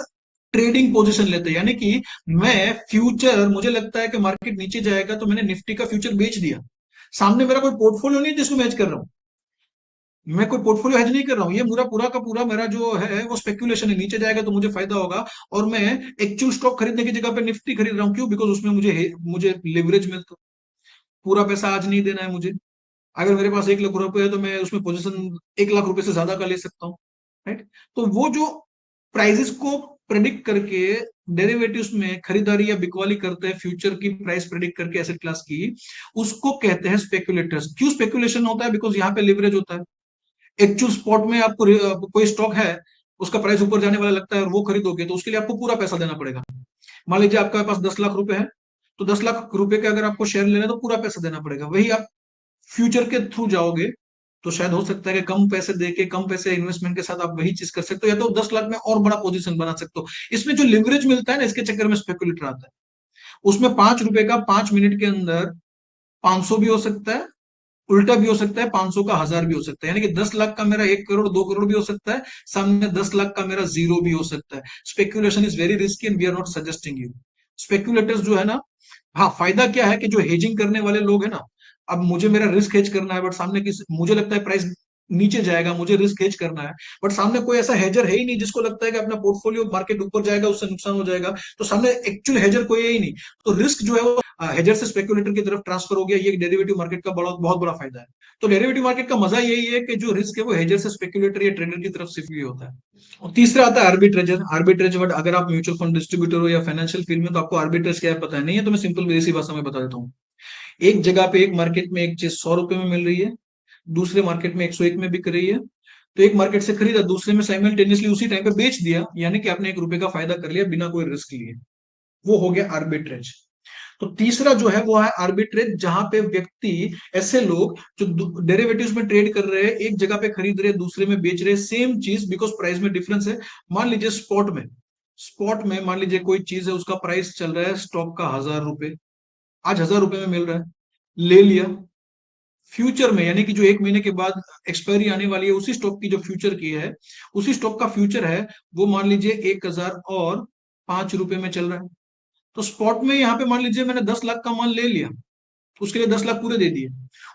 ट्रेडिंग पोजीशन लेते हैं। यानी कि मैं फ्यूचर, मुझे लगता है कि मार्केट नीचे जाएगा तो मैंने निफ्टी का फ्यूचर बेच दिया। सामने मेरा कोई पोर्टफोलियो नहीं है जिसको मैं हेज कर रहा हूं, मैं कोई पोर्टफोलियो हेज नहीं कर रहा हूं, ये पूरा पूरा का पूरा मेरा जो है वो स्पेक्युलेशन है, नीचे जाएगा तो मुझे फायदा होगा। और मैं एक्चुअल स्टॉक खरीदने की जगह पे निफ्टी खरीद रहा हूं, क्यों? बिकॉज उसमें मुझे लिवरेज मिलता, पूरा पैसा आज नहीं देना है मुझे। अगर मेरे पास 1 लाख रुपए है तो मैं उसमें पोजीशन 1 लाख रुपए से ज्यादा का ले सकता हूँ, राइट? तो वो जो प्राइजेस को प्रेडिक्ट करके डेरिवेटिव्स में खरीदारी या बिकवाली करते हैं, फ्यूचर की प्राइस प्रेडिक्ट करके एसेट क्लास की, उसको कहते हैं स्पेकुलेटर्स। क्यों स्पेकुलेशन होता है? बिकॉज यहाँ पे लिवरेज होता है। एक्चुअल स्पॉट में आपको कोई स्टॉक है, उसका प्राइस ऊपर जाने वाला लगता है और वो खरीदोगे तो उसके लिए आपको पूरा पैसा देना पड़ेगा। मान लीजिए आपके पास 10 लाख रुपए है, तो 10 लाख रुपए का अगर आपको शेयर लेना है तो पूरा पैसा देना पड़ेगा। वही आप फ्यूचर के थ्रू जाओगे तो शायद हो सकता है कि कम पैसे देके, कम पैसे इन्वेस्टमेंट के साथ आप वही चीज कर सकते हो, या तो 10 लाख में और बड़ा पोजीशन बना सकते हो। इसमें जो लिवरेज मिलता है ना, इसके चक्कर में स्पेकुलेटर आता है। उसमें 5 रुपए का 5 मिनट के अंदर 500 भी हो सकता है, उल्टा भी हो सकता है, 500 का 1000 भी हो सकता है। यानी कि 10 लाख का मेरा 1 करोड़ 2 करोड़ भी हो सकता है, सामने 10 लाख का मेरा जीरो भी हो सकता है। Speculation is very risky and we are not suggesting you. Speculators जो है ना, हाँ फायदा क्या है कि जो हेजिंग करने वाले लोग हैं ना, अब मुझे मेरा रिस्क हेज करना है, बट सामने किसी, मुझे लगता है प्राइस नीचे जाएगा, मुझे रिस्क हेज करना है, बट सामने कोई ऐसा हेजर है ही नहीं जिसको लगता है कि अपना पोर्टफोलियो मार्केट ऊपर जाएगा उससे नुकसान हो जाएगा, तो सामने एक्चुअल हेजर कोई है ही नहीं। तो रिस्क जो है वो हेजर से स्पेक्युलेटर की तरफ ट्रांसफर हो गया। ये डेरिवेटिव मार्केट का बहुत बड़ा फायदा है। तो डेरिवेटिव मार्केट का मजा यही है कि जो रिस्क है वो हेजर से स्पेक्युलेटर या ट्रेडर की तरफ शिफ्ट भी होता है। और तीसरा आता है आर्बिट्रेजर। आर्बिट्रेज वर्ड, अगर आप म्यूचुअल फंड डिस्ट्रीब्यूटर हो या फाइनेंशियल फील्ड में, तो आपको आर्बिट्रेज क्या है पता है नहीं है, तो मैं सिंपल विदेशी भाषा में बता देता हूँ। एक जगह पे, एक मार्केट में एक चीज 100 रुपए में मिल रही है, दूसरे मार्केट में 101 में बिक रही है, तो एक मार्केट से खरीदा, दूसरे में साइमल्टेनियसली उसी टाइम पे बेच दिया, यानी कि आपने 1 रुपए का फायदा कर लिया बिना कोई रिस्क लिए। वो हो गया आर्बिट्रेज। तो तीसरा जो है वो है आर्बिट्रेज, जहां पे व्यक्ति, ऐसे लोग जो डेरिवेटिव्स में ट्रेड कर रहे हैं, एक जगह पे खरीद रहे हैं, दूसरे में बेच रहे हैं सेम चीज, बिकॉज प्राइस में डिफरेंस है। मान लीजिए स्पॉट में मान लीजिए कोई चीज है, उसका प्राइस चल रहा है स्टॉक का 1000 रुपए, आज 1000 रुपए में मिल रहा है, ले लिया। फ्यूचर में, यानी कि जो 1 महीने के बाद एक्सपायरी आने वाली है, उसी स्टॉक की जो फ्यूचर की है, उसी स्टॉक का फ्यूचर है, वो मान लीजिए 1005 रुपए में चल रहा है। तो स्पॉट में यहाँ पे मान लीजिए मैंने 10 लाख का माल ले लिया, उसके लिए 10 लाख पूरे दे दिए,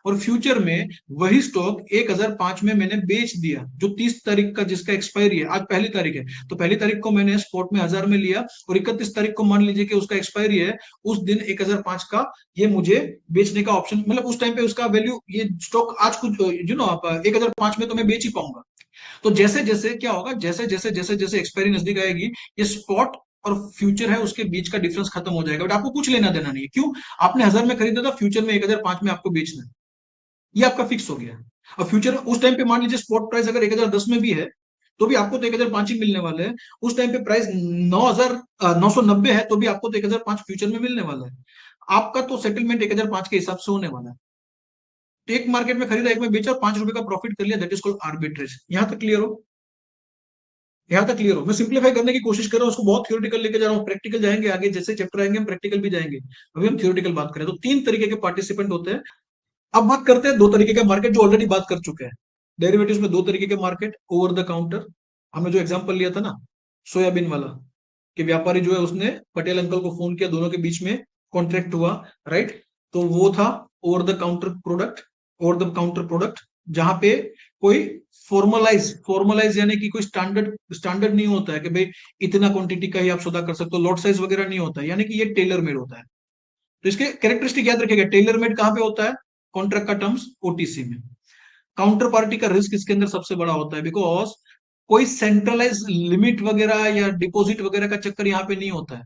और फ्यूचर में वही स्टॉक 1005 में मैंने बेच दिया, जो 30 तारीख का जिसका एक्सपायरी है, आज 1 तारीख है, तो 1 तारीख को मैंने स्पॉट में 1000 में लिया, और 31 तारीख को मान लीजिए कि उसका एक्सपायरी है, उस दिन 1005 का ये मुझे बेचने का ऑप्शन, मतलब उस टाइम पे उसका वैल्यू, ये स्टॉक आज कुछ आप 1005 में तो मैं बेच ही पाऊंगा। तो जैसे जैसे क्या होगा, जैसे जैसे जैसे जैसे एक्सपायरी नजदीक आएगी, ये स्पॉट और फ्यूचर है उसके बीच का डिफरेंस खत्म हो जाएगा, बट आपको कुछ लेना देना नहीं है। क्यों? आपने 1000 में खरीदा था, फ्यूचर में 1005 में आपको बेचना है, ये आपका फिक्स हो गया। और फ्यूचर उस टाइम पे मान लीजिए स्पॉट प्राइस अगर 1010 में भी है, तो भी आपको तो 1005 ही मिलने वाले हैं। उस टाइम पे प्राइस 9,990 है, तो भी आपको तो 1005 फ्यूचर में मिलने वाला है। आपका तो सेटलमेंट 1005 के हिसाब से होने वाला है। तो एक मार्केट में खरीदा, एक में बेचा, और 5 रुपए का प्रॉफिट कर लिया, दैट इज कॉल्ड आर्बिट्रेज। यहां तक क्लियर हो? यहां तक क्लियर हो? मैं सिंप्लीफाई करने की कोशिश कर रहा हूं, उसको बहुत थ्योरेटिकल लेके जा रहा हूं, प्रैक्टिकल जाएंगे आगे, जैसे चैप्टर आएंगे हम प्रैक्टिकल भी जाएंगे। अभी हम थ्योरेटिकल बात करें तो 3 तरीके के पार्टिसिपेंट होते हैं। अब बात करते हैं 2 तरीके के मार्केट, जो ऑलरेडी बात कर चुके हैं। डेरिवेटिव्स में 2 तरीके के मार्केट, ओवर द काउंटर, हमने जो एग्जांपल लिया था ना सोयाबीन वाला, कि व्यापारी जो है उसने पटेल अंकल को फोन किया, दोनों के बीच में कॉन्ट्रैक्ट हुआ, राइट? तो वो था over the counter product. Over the counter product जहां पे कोई फॉर्मलाइज यानी कि कोई स्टैंडर्ड नहीं होता है कि भाई इतना क्वांटिटी का ही आप सौदा कर सकते हो, लॉट साइज वगैरह नहीं होता है, यानी कि ये टेलर मेड होता है। तो इसके कैरेक्टरिस्टिक याद रखिएगा, टेलर मेड कहां पे होता है? कॉन्ट्रैक्ट का टर्म्स ओटीसी में। काउंटर पार्टी का रिस्क इसके अंदर सबसे बड़ा होता है, बिकॉज कोई सेंट्रलाइज लिमिट वगैरह या डिपॉजिट वगैरह का चक्कर यहाँ पे नहीं होता है।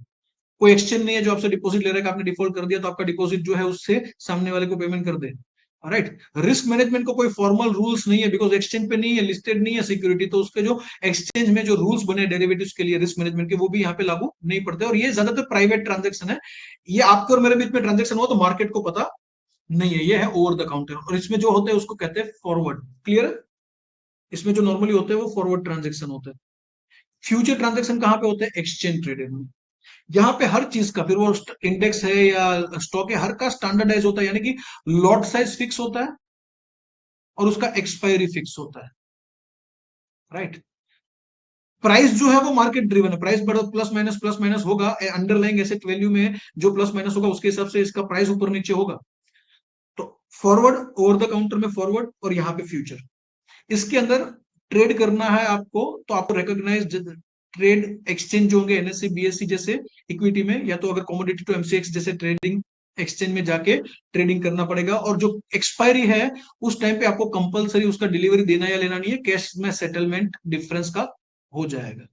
कोई एक्सचेंज नहीं है जो आपसे डिपॉजिट ले रहा है कि आपने डिफॉल्ट कर दिया तो आपका डिपॉजिट जो है उससे सामने वाले को पेमेंट कर दे, राइट? रिस्क मैनेजमेंट को कोई फॉर्मल रूल्स नहीं है, बिकॉज एक्सचेंज पे नहीं है, लिस्टेड नहीं है सिक्योरिटी, तो उसके जो एक्सचेंज में जो रूल्स बने डेरिवेटिव्स के लिए रिस्क मैनेजमेंट के, वो भी यहाँ पे लागू नहीं पड़ते। और ये ज्यादातर प्राइवेट ट्रांजेक्शन है, ये आपके और मेरे बीच में ट्रांजेक्शन हो तो मार्केट को पता नहीं है, ये है ओवर द काउंटर। और इसमें जो होते हैं उसको कहते हैं फॉरवर्ड। क्लियर है? इसमें जो नॉर्मली होते हैं वो फॉरवर्ड ट्रांजेक्शन होते हैं। फ्यूचर ट्रांजेक्शन कहां पे होते हैं? एक्सचेंज ट्रेडेड में। यहाँ पे हर चीज का, फिर वो इंडेक्स है या स्टॉक है, हर का स्टैंडर्डाइज होता है, यानी कि लॉट साइज फिक्स होता है और उसका एक्सपायरी फिक्स होता है, राइट। प्राइस जो है वो मार्केट ड्रिवन है, प्राइस बढ़ प्लस माइनस होगा, अंडरलाइंग एसेट वैल्यू में जो प्लस माइनस होगा उसके हिसाब से इसका प्राइस ऊपर नीचे होगा। तो फॉरवर्ड, ओवर द काउंटर में फॉरवर्ड, और यहाँ पे फ्यूचर, इसके अंदर ट्रेड करना है आपको, तो आपको रिकॉग्नाइज ट्रेड एक्सचेंज जो होंगे एनएससी बीएससी जैसे इक्विटी में, या तो अगर कमोडिटी टू एमसीएक्स जैसे ट्रेडिंग एक्सचेंज में जाके ट्रेडिंग करना पड़ेगा। और जो एक्सपायरी है उस टाइम पे आपको कंपलसरी उसका डिलीवरी देना या लेना नहीं है, कैश में सेटलमेंट डिफरेंस का हो जाएगा।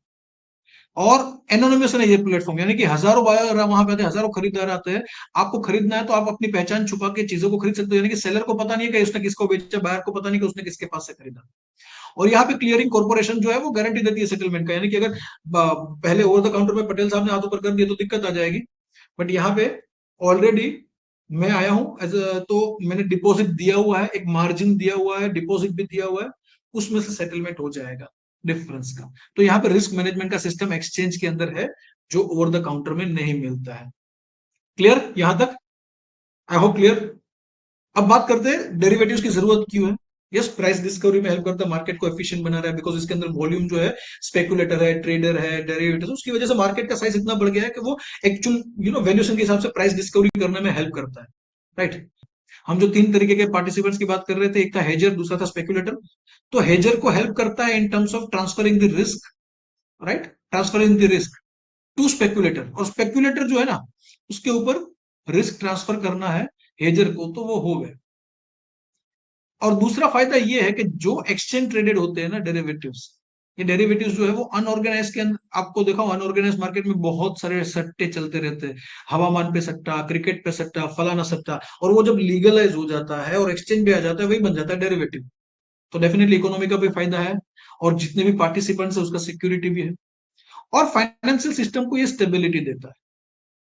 और एनोनिमस है ये प्लेटफॉर्म, यानी कि हजारों बायर वहां पे आते हैं, हजारों खरीदार आते हैं। आपको खरीदना है तो आप अपनी पहचान छुपा के चीजों को खरीद सकते हो, यानी कि सेलर को पता नहीं है कि उसने किसको बेचा, बायर को पता नहीं कि उसने किसके पास से खरीदा। और यहाँ पे क्लियरिंग कॉर्पोरेशन जो है वो गारंटी देती है सेटलमेंट का, यानी कि अगर पहले ओवर द काउंटर में पटेल साहब ने हाथों पर कर दिया तो दिक्कत आ जाएगी, बट यहाँ पे ऑलरेडी मैं आया हूं तो मैंने डिपॉजिट दिया हुआ है, एक मार्जिन दिया हुआ है, डिपॉजिट भी दिया हुआ है, उसमें से सेटलमेंट हो जाएगा डिफरेंस का। तो यहाँ पे रिस्क मैनेजमेंट का सिस्टम एक्सचेंज के अंदर है, जो ओवर द काउंटर में नहीं मिलता है। क्लियर यहां तक? I hope clear. अब बात करते हैं डेरिवेटिव्स की जरूरत क्यों है। यस, प्राइस डिस्कवरी में हेल्प करता है, मार्केट को एफिशिएंट बना रहा है, बिकॉज इसके अंदर वॉल्यूम जो है, स्पेकुलेटर है, ट्रेडर है, डेरिवेटिव, उसकी वजह से मार्केट का साइज इतना बढ़ गया है कि वो एक्चुअल वैल्यूएशन के हिसाब से प्राइस डिस्कवरी करने में हेल्प करता है, राइट। हम जो तीन तरीके के पार्टिसिपेंट्स की बात कर रहे थे, एक था हेजर, दूसरा था स्पेकुलेटर। तो हेजर को हेल्प करता है in terms of transferring the risk, right, transferring the risk to speculator. और स्पेकुलेटर जो है ना, उसके ऊपर रिस्क ट्रांसफर करना है हेजर को, तो वो हो गए। और दूसरा फायदा ये है कि जो एक्सचेंज ट्रेडेड होते हैं ना डेरिवेटिव्स, ये डेरिवेटिव्स जो है वो अनऑर्गेनाइज के अंदर, आपको देखा अनऑर्गेनाइज मार्केट में बहुत सारे सट्टे चलते रहते हैं, हवामान पे सट्टा, क्रिकेट पे सट्टा, फलाना सट्टा, और वो जब लीगलाइज हो जाता है और एक्सचेंज भी आ जाता है, वही बन जाता है डेरिवेटिव। तो डेफिनेटली इकोनॉमी का भी फायदा है, और जितने भी पार्टिसिपेंट्स है उसका सिक्योरिटी भी है, और फाइनेंशियल सिस्टम को ये स्टेबिलिटी देता है।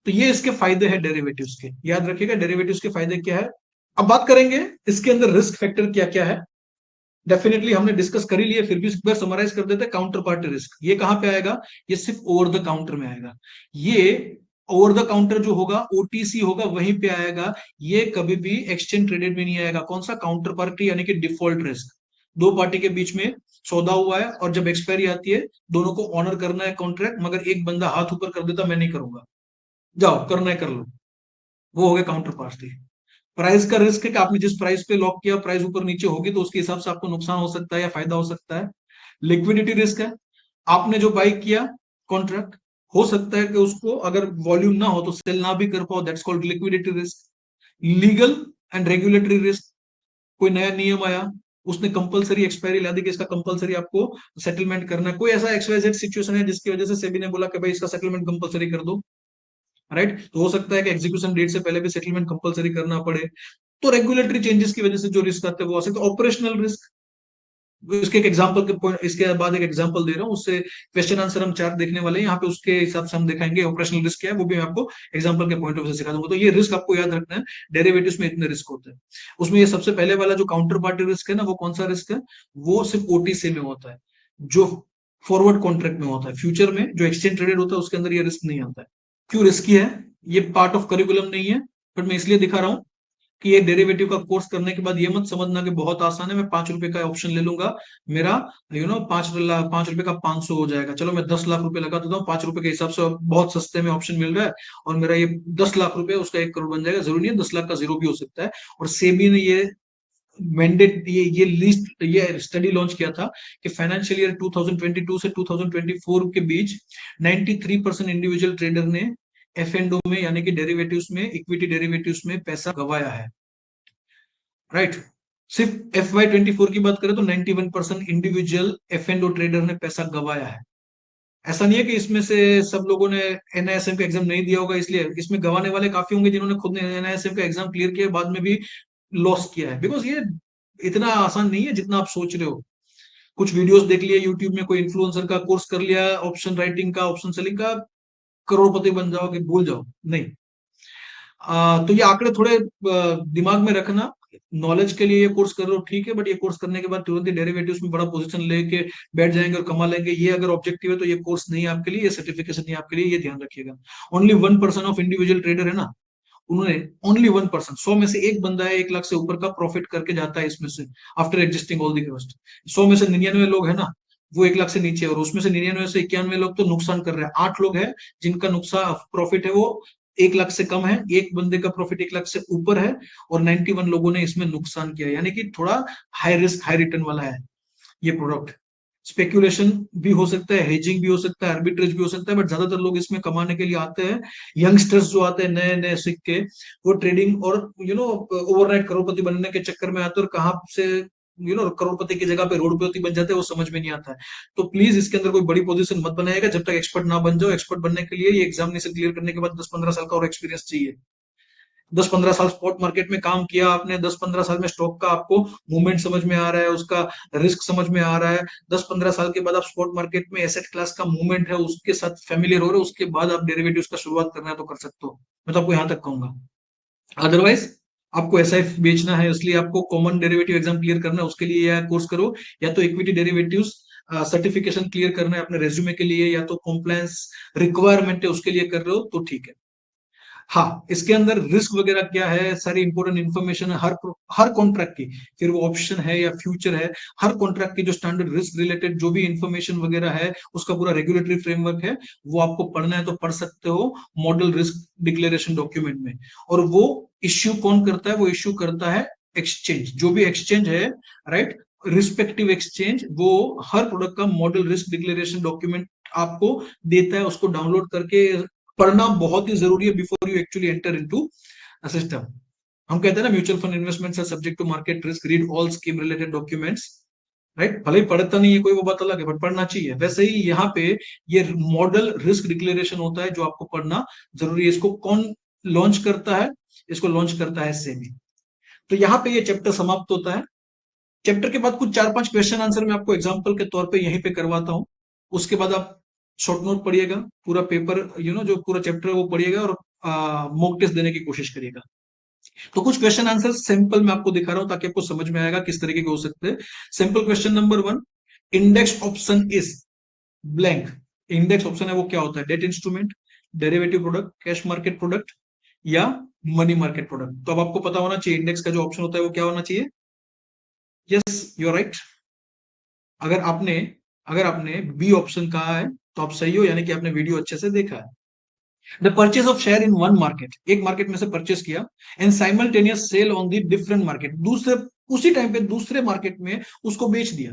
तो ये इसके फायदे हैं डेरिवेटिव्स के, याद रखिएगा डेरिवेटिव्स के फायदे क्या है। अब बात करेंगे इसके अंदर रिस्क फैक्टर क्या क्या है। डेफिनेटली हमने डिस्कस कर ही लिया, फिर भी एक बार समराइज कर देते हैं। काउंटर पार्टी रिस्क, ये कहां पे आएगा? ये सिर्फ ओवर द काउंटर में आएगा। ये ओवर द काउंटर जो होगा, ओटीसी होगा, वहीं पे आएगा। ये कभी भी एक्सचेंज ट्रेडेड में नहीं आएगा। कौन सा? काउंटर पार्टी, यानी कि डिफॉल्ट रिस्क। दो पार्टी के बीच में सौदा हुआ है और जब एक्सपायरी आती है, दोनों को ऑनर करना है कॉन्ट्रैक्ट, मगर एक बंदा हाथ ऊपर कर देता, मैं नहीं करूंगा, जाओ करना है कर लो, वो हो गया काउंटर पार्टी। प्राइस का रिस्क है कि आपने जिस प्राइस पे लॉक किया, प्राइस ऊपर नीचे होगी तो उसके हिसाब से आपको नुकसान हो सकता है या फायदा हो सकता है। लिक्विडिटी रिस्क है, आपने जो बाई किया कॉन्ट्रैक्ट, हो सकता है कि उसको अगर वॉल्यूम ना हो तो सेल ना भी कर पाओ, that's called liquidity risk. Legal and regulatory risk, कोई नया नियम आया, उसने कंपलसरी एक्सपायरी ला दी कि इसका कंपलसरी आपको सेटलमेंट करना है। कोई ऐसा एक्सवाइजेड सिचुएशन है जिसकी वजह से सेबी ने बोला कि भाई इसका सेटलमेंट कंपलसरी कर दो, राइट। तो हो सकता है कि एग्जीक्यूशन डेट से पहले भी सेटलमेंट कंपलसरी करना पड़े। तो रेगुलेटरी चेंजेस की वजह से जो रिस्क आते हैं वो आ सकते हैं। ऑपरेशनल रिस्क, इसके एक एग्जांपल के पॉइंट, इसके बाद एक एग्जांपल दे रहा हूँ, उससे क्वेश्चन आंसर हम चार देखने वाले हैं यहाँ पे, उसके हिसाब से हम दिखाएंगे ऑपरेशनल रिस्क क्या है, वो भी मैं आपको एग्जांपल के पॉइंट ऑफ व्यू से सिखा दूंगा। तो ये रिस्क आपको याद रखना है, डेरिवेटिव्स में इतने रिस्क होते हैं। उसमें ये सबसे पहले वाला जो काउंटर पार्टी रिस्क है ना, वो कौन सा रिस्क है? वो सिर्फ ओटीसी में होता है, जो फॉरवर्ड कॉन्ट्रैक्ट में होता है। फ्यूचर में जो एक्सचेंज ट्रेडेड होता है उसके अंदर ये रिस्क नहीं आता है। क्यों रिस्की है? ये पार्ट ऑफ करिकुलम नहीं है, बट मैं इसलिए दिखा रहा हूँ कि ये डेरिवेटिव का कोर्स करने के बाद ये मत समझना कि बहुत आसान है, मैं 5 रुपए का ऑप्शन ले लूंगा, मेरा 5 रुपए का 500 हो जाएगा, चलो मैं 10 लाख रुपए लगा देता हूँ, 5 रुपए के हिसाब से बहुत सस्ते में ऑप्शन मिल रहा है, और मेरा ये 10 लाख रुपए उसका 1 करोड़ बन जाएगा। जरूरी नहीं है, 10 लाख का जीरो भी हो सकता है। और सेबी ने ये मैंडेट, ये लिस्ट, ये स्टडी लॉन्च किया था कि फाइनेंशियल ईयर 2022 से 2024 के बीच 93% इंडिविजुअल ट्रेडर ने एफ एंड ओ में, यानी कि डेरिवेटिव्स में, इक्विटी डेरिवेटिव्स में पैसा गवाया है, राइट। सिर्फ FY24 की बात करें तो 91% individual F and O trader ने पैसा गवाया है। ऐसा नहीं है कि इसमें से सब लोगों ने एनआईएसएम का एग्जाम नहीं दिया होगा, इसलिए इसमें गवाने वाले काफी होंगे जिन्होंने खुद ने एनआईएसएम का एग्जाम क्लियर किया, बाद में भी लॉस किया है। बिकॉज ये इतना आसान नहीं है जितना आप सोच रहे हो। कुछ वीडियोस देख लिए यूट्यूब में, कोई इन्फ्लुएंसर का कोर्स कर लिया ऑप्शन राइटिंग का, ऑप्शन सेलिंग का, करोड़पति बन जाओगे, भूल जाओ, नहीं। तो ये आंकड़े थोड़े दिमाग में रखना। नॉलेज के लिए ये कोर्स कर रहे हो ठीक है, बट ये कोर्स करने के बाद तुरंत ही डेरिवेटिव्स में बड़ा पोजीशन लेके बैठ जाएंगे और कमा लेंगे, ये अगर ऑब्जेक्टिव है तो ये कोर्स नहीं है आपके लिए, ये सर्टिफिकेशन नहीं है आपके लिए, ये ध्यान रखिएगा। ओनली 1% ऑफ इंडिविजुअल ट्रेडर है ना, उन्होंने ओनली 1%, 100 में से एक बंदा है 1 लाख से ऊपर का प्रॉफिट करके जाता है इसमें से, after adjusting all the cost. 100 में से 99 लोग है ना, वो 1 लाख से नीचे है, और उसमें से 99 से 91 लोग तो नुकसान कर रहे हैं। 8 लोग हैं जिनका नुकसान प्रॉफिट है वो 1 लाख से कम है, एक बंदे का प्रॉफिट 1 लाख से ऊपर है, और 91 लोगों ने इसमें नुकसान किया, यानी कि थोड़ा हाई रिस्क हाई रिटर्न वाला है ये प्रोडक्ट। स्पेक्यूलेशन भी हो सकता है, हेजिंग भी हो सकता है, आर्बिट्रेज भी हो सकता है, बट ज्यादातर लोग इसमें कमाने के लिए आते हैं। यंगस्टर्स जो आते हैं नए नए सीख के, वो ट्रेडिंग और ओवरनाइट करोड़पति बनने के चक्कर में आते हैं, और कहाँ से करोड़पति की जगह पे रोडपति बन जाते हैं, वो समझ में नहीं आता है। तो प्लीज इसके अंदर कोई बड़ी पोजीशन मत बनाएगा जब तक एक्सपर्ट ना बन जाओ। एक्सपर्ट बनने के लिए ये एग्जामिनेशन क्लियर करने के बाद 10-15 साल का और एक्सपीरियंस चाहिए। 10-15 साल स्पॉट मार्केट में काम किया आपने, 10-15 साल में स्टॉक का आपको मूवमेंट समझ में आ रहा है, उसका रिस्क समझ में आ रहा है, 10-15 साल के बाद आप स्पॉट मार्केट में एसेट क्लास का मूवमेंट है उसके साथ फेमिलियर हो रहे हो, उसके बाद आप डेरिवेटिव्स का शुरुआत करना है तो कर सकते हो। मैं तो आपको यहां तक कहूंगा। अदरवाइज आपको एसआईएफ बेचना है, इसलिए आपको कॉमन डेरिवेटिव एग्जाम क्लियर करना है, उसके लिए या कोर्स करो, या तो इक्विटी डेरिवेटिव्स सर्टिफिकेशन क्लियर करना है अपने रेज्यूमे के लिए, या तो कॉम्प्लायंस रिक्वायरमेंट है उसके लिए कर रहे हो तो ठीक है। हाँ, इसके अंदर रिस्क वगैरह क्या है, सारी इंपॉर्टेंट इन्फॉर्मेशन है हर कॉन्ट्रैक्ट की, फिर वो ऑप्शन है या फ्यूचर है, हर कॉन्ट्रैक्ट की जो स्टैंडर्ड रिस्क रिलेटेड जो भी इंफॉर्मेशन वगैरह है, उसका पूरा रेगुलेटरी फ्रेमवर्क है, वो आपको पढ़ना है तो पढ़ सकते हो मॉडल रिस्क डिक्लेरेशन डॉक्यूमेंट में। और वो इश्यू कौन करता है, वो इश्यू करता है एक्सचेंज, जो भी एक्सचेंज है, राइट, रिस्पेक्टिव एक्सचेंज, वो हर प्रोडक्ट का मॉडल रिस्क डिक्लेरेशन डॉक्यूमेंट आपको देता है। उसको डाउनलोड करके पढ़ना बहुत ही जरूरी है before you actually enter into system. हम कहते हैं ना, mutual fund investments are subject to market risk, read all scheme related documents, right. भले ही पढ़ता नहीं है कोई, वो बात अलग है, बट पढ़ना चाहिए। वैसे ही यहाँ पे ये मॉडल रिस्क डिक्लेरेशन होता है जो आपको पढ़ना जरूरी है। इसको कौन लॉन्च करता है, इसको लॉन्च करता है सेबी। तो यहाँ पे ये चैप्टर समाप्त होता है। चैप्टर के बाद कुछ 4-5 क्वेश्चन आंसर मैं आपको एग्जाम्पल के तौर पे यहीं पे करवाता हूँ। उसके बाद आप शॉर्ट नोट पढ़िएगा, पूरा पेपर जो पूरा चैप्टर है वो पढ़िएगा, और मॉक टेस्ट देने की कोशिश करिएगा। तो कुछ क्वेश्चन आंसर सिंपल मैं आपको दिखा रहा हूं ताकि आपको समझ में आएगा किस तरीके के हो सकते हैं। Simple question number 1, index option is blank. Index option है वो क्या होता है, debt instrument, derivative product, cash market product, या मनी मार्केट प्रोडक्ट। तो अब आपको पता होना चाहिए इंडेक्स का जो ऑप्शन होता है वो क्या होना चाहिए। Yes, you are right. अगर आपने अगर आपने बी ऑप्शन कहा है तो आप सही हो, यानी कि आपने वीडियो अच्छे से देखा है। The purchase of share in one market, एक मार्केट में से परचेज किया, and simultaneous sale on the different market, दूसरे उसी टाइम पे दूसरे मार्केट में उसको बेच दिया।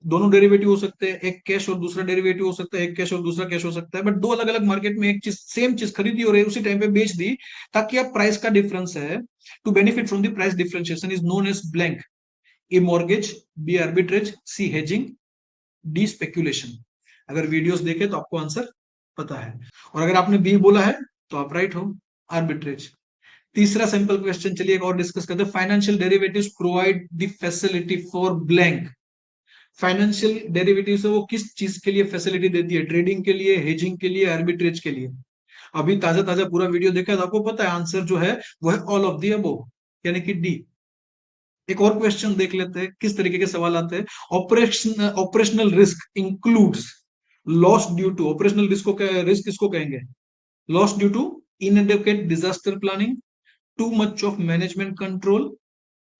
दोनों डेरिवेटिव हो सकते हैं, एक कैश और दूसरा डेरिवेटिव हो सकता है, एक कैश और दूसरा कैश हो सकता है, बट दो अलग अलग मार्केट में एक चीज सेम चीज खरीदी और उसी टाइम पे बेच दी, ताकि आप प्राइस का डिफरेंस है, to benefit from the price differentiation is known as blank. A mortgage, B arbitrage, C hedging, D speculation. अगर वीडियोस देखे तो आपको आंसर पता है, और अगर आपने बी बोला है तो आप राइट हो, आर्बिट्रेज। तीसरा सिंपल क्वेश्चन, चलिए एक और डिस्कस करते हैं। Financial derivatives provide the facility for blank. Financial derivatives वो किस चीज के लिए फैसिलिटी देती है, ट्रेडिंग के लिए, हेजिंग के लिए, आर्बिट्रेज के लिए। अभी ताजा ताजा पूरा वीडियो देखा तो आपको पता है आंसर जो है वो है ऑल ऑफ दी अबोव, यानी कि डी। एक और क्वेश्चन देख लेते हैं किस तरीके के सवाल आते हैं। Operational risk includes loss due to, operational risk को रिस्क किसको कहेंगे, loss due to inadequate disaster planning, too much of management control,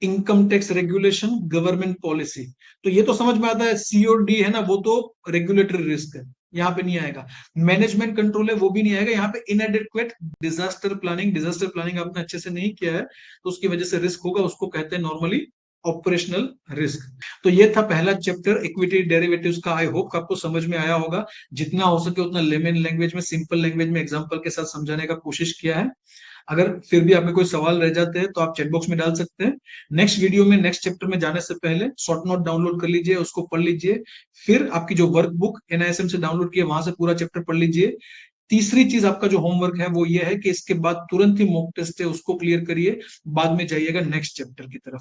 income tax regulation, government policy. तो ये तो समझ में आता है, सी और डी है ना, वो तो रेगुलेटरी रिस्क है, यहाँ पे नहीं आएगा। मैनेजमेंट कंट्रोल है वो भी नहीं आएगा यहाँ पे। Inadequate disaster planning, disaster planning आपने अच्छे से नहीं किया है तो उसकी वजह से रिस्क होगा, उसको कहते हैं नॉर्मली ऑपरेशनल रिस्क। तो ये था पहला चैप्टर इक्विटी डेरिवेटिव्स का। आई होप आपको समझ में आया होगा, जितना हो सके उतना लेमन लैंग्वेज में, सिंपल लैंग्वेज में एग्जांपल के साथ समझाने का कोशिश किया है। अगर फिर भी आपके कोई सवाल रह जाते हैं तो आप चैट बॉक्स में डाल सकते हैं। नेक्स्ट वीडियो में नेक्स्ट चैप्टर में जाने से पहले शॉर्ट नोट डाउनलोड कर लीजिए, उसको पढ़ लीजिए, फिर आपकी जो वर्क बुक एनआईएसएम से डाउनलोड की है वहां से पूरा चैप्टर पढ़ लीजिए। तीसरी चीज आपका जो होमवर्क है वो ये है कि इसके बाद तुरंत ही मॉक टेस्ट है उसको क्लियर करिए, बाद में जाइएगा नेक्स्ट चैप्टर की तरफ।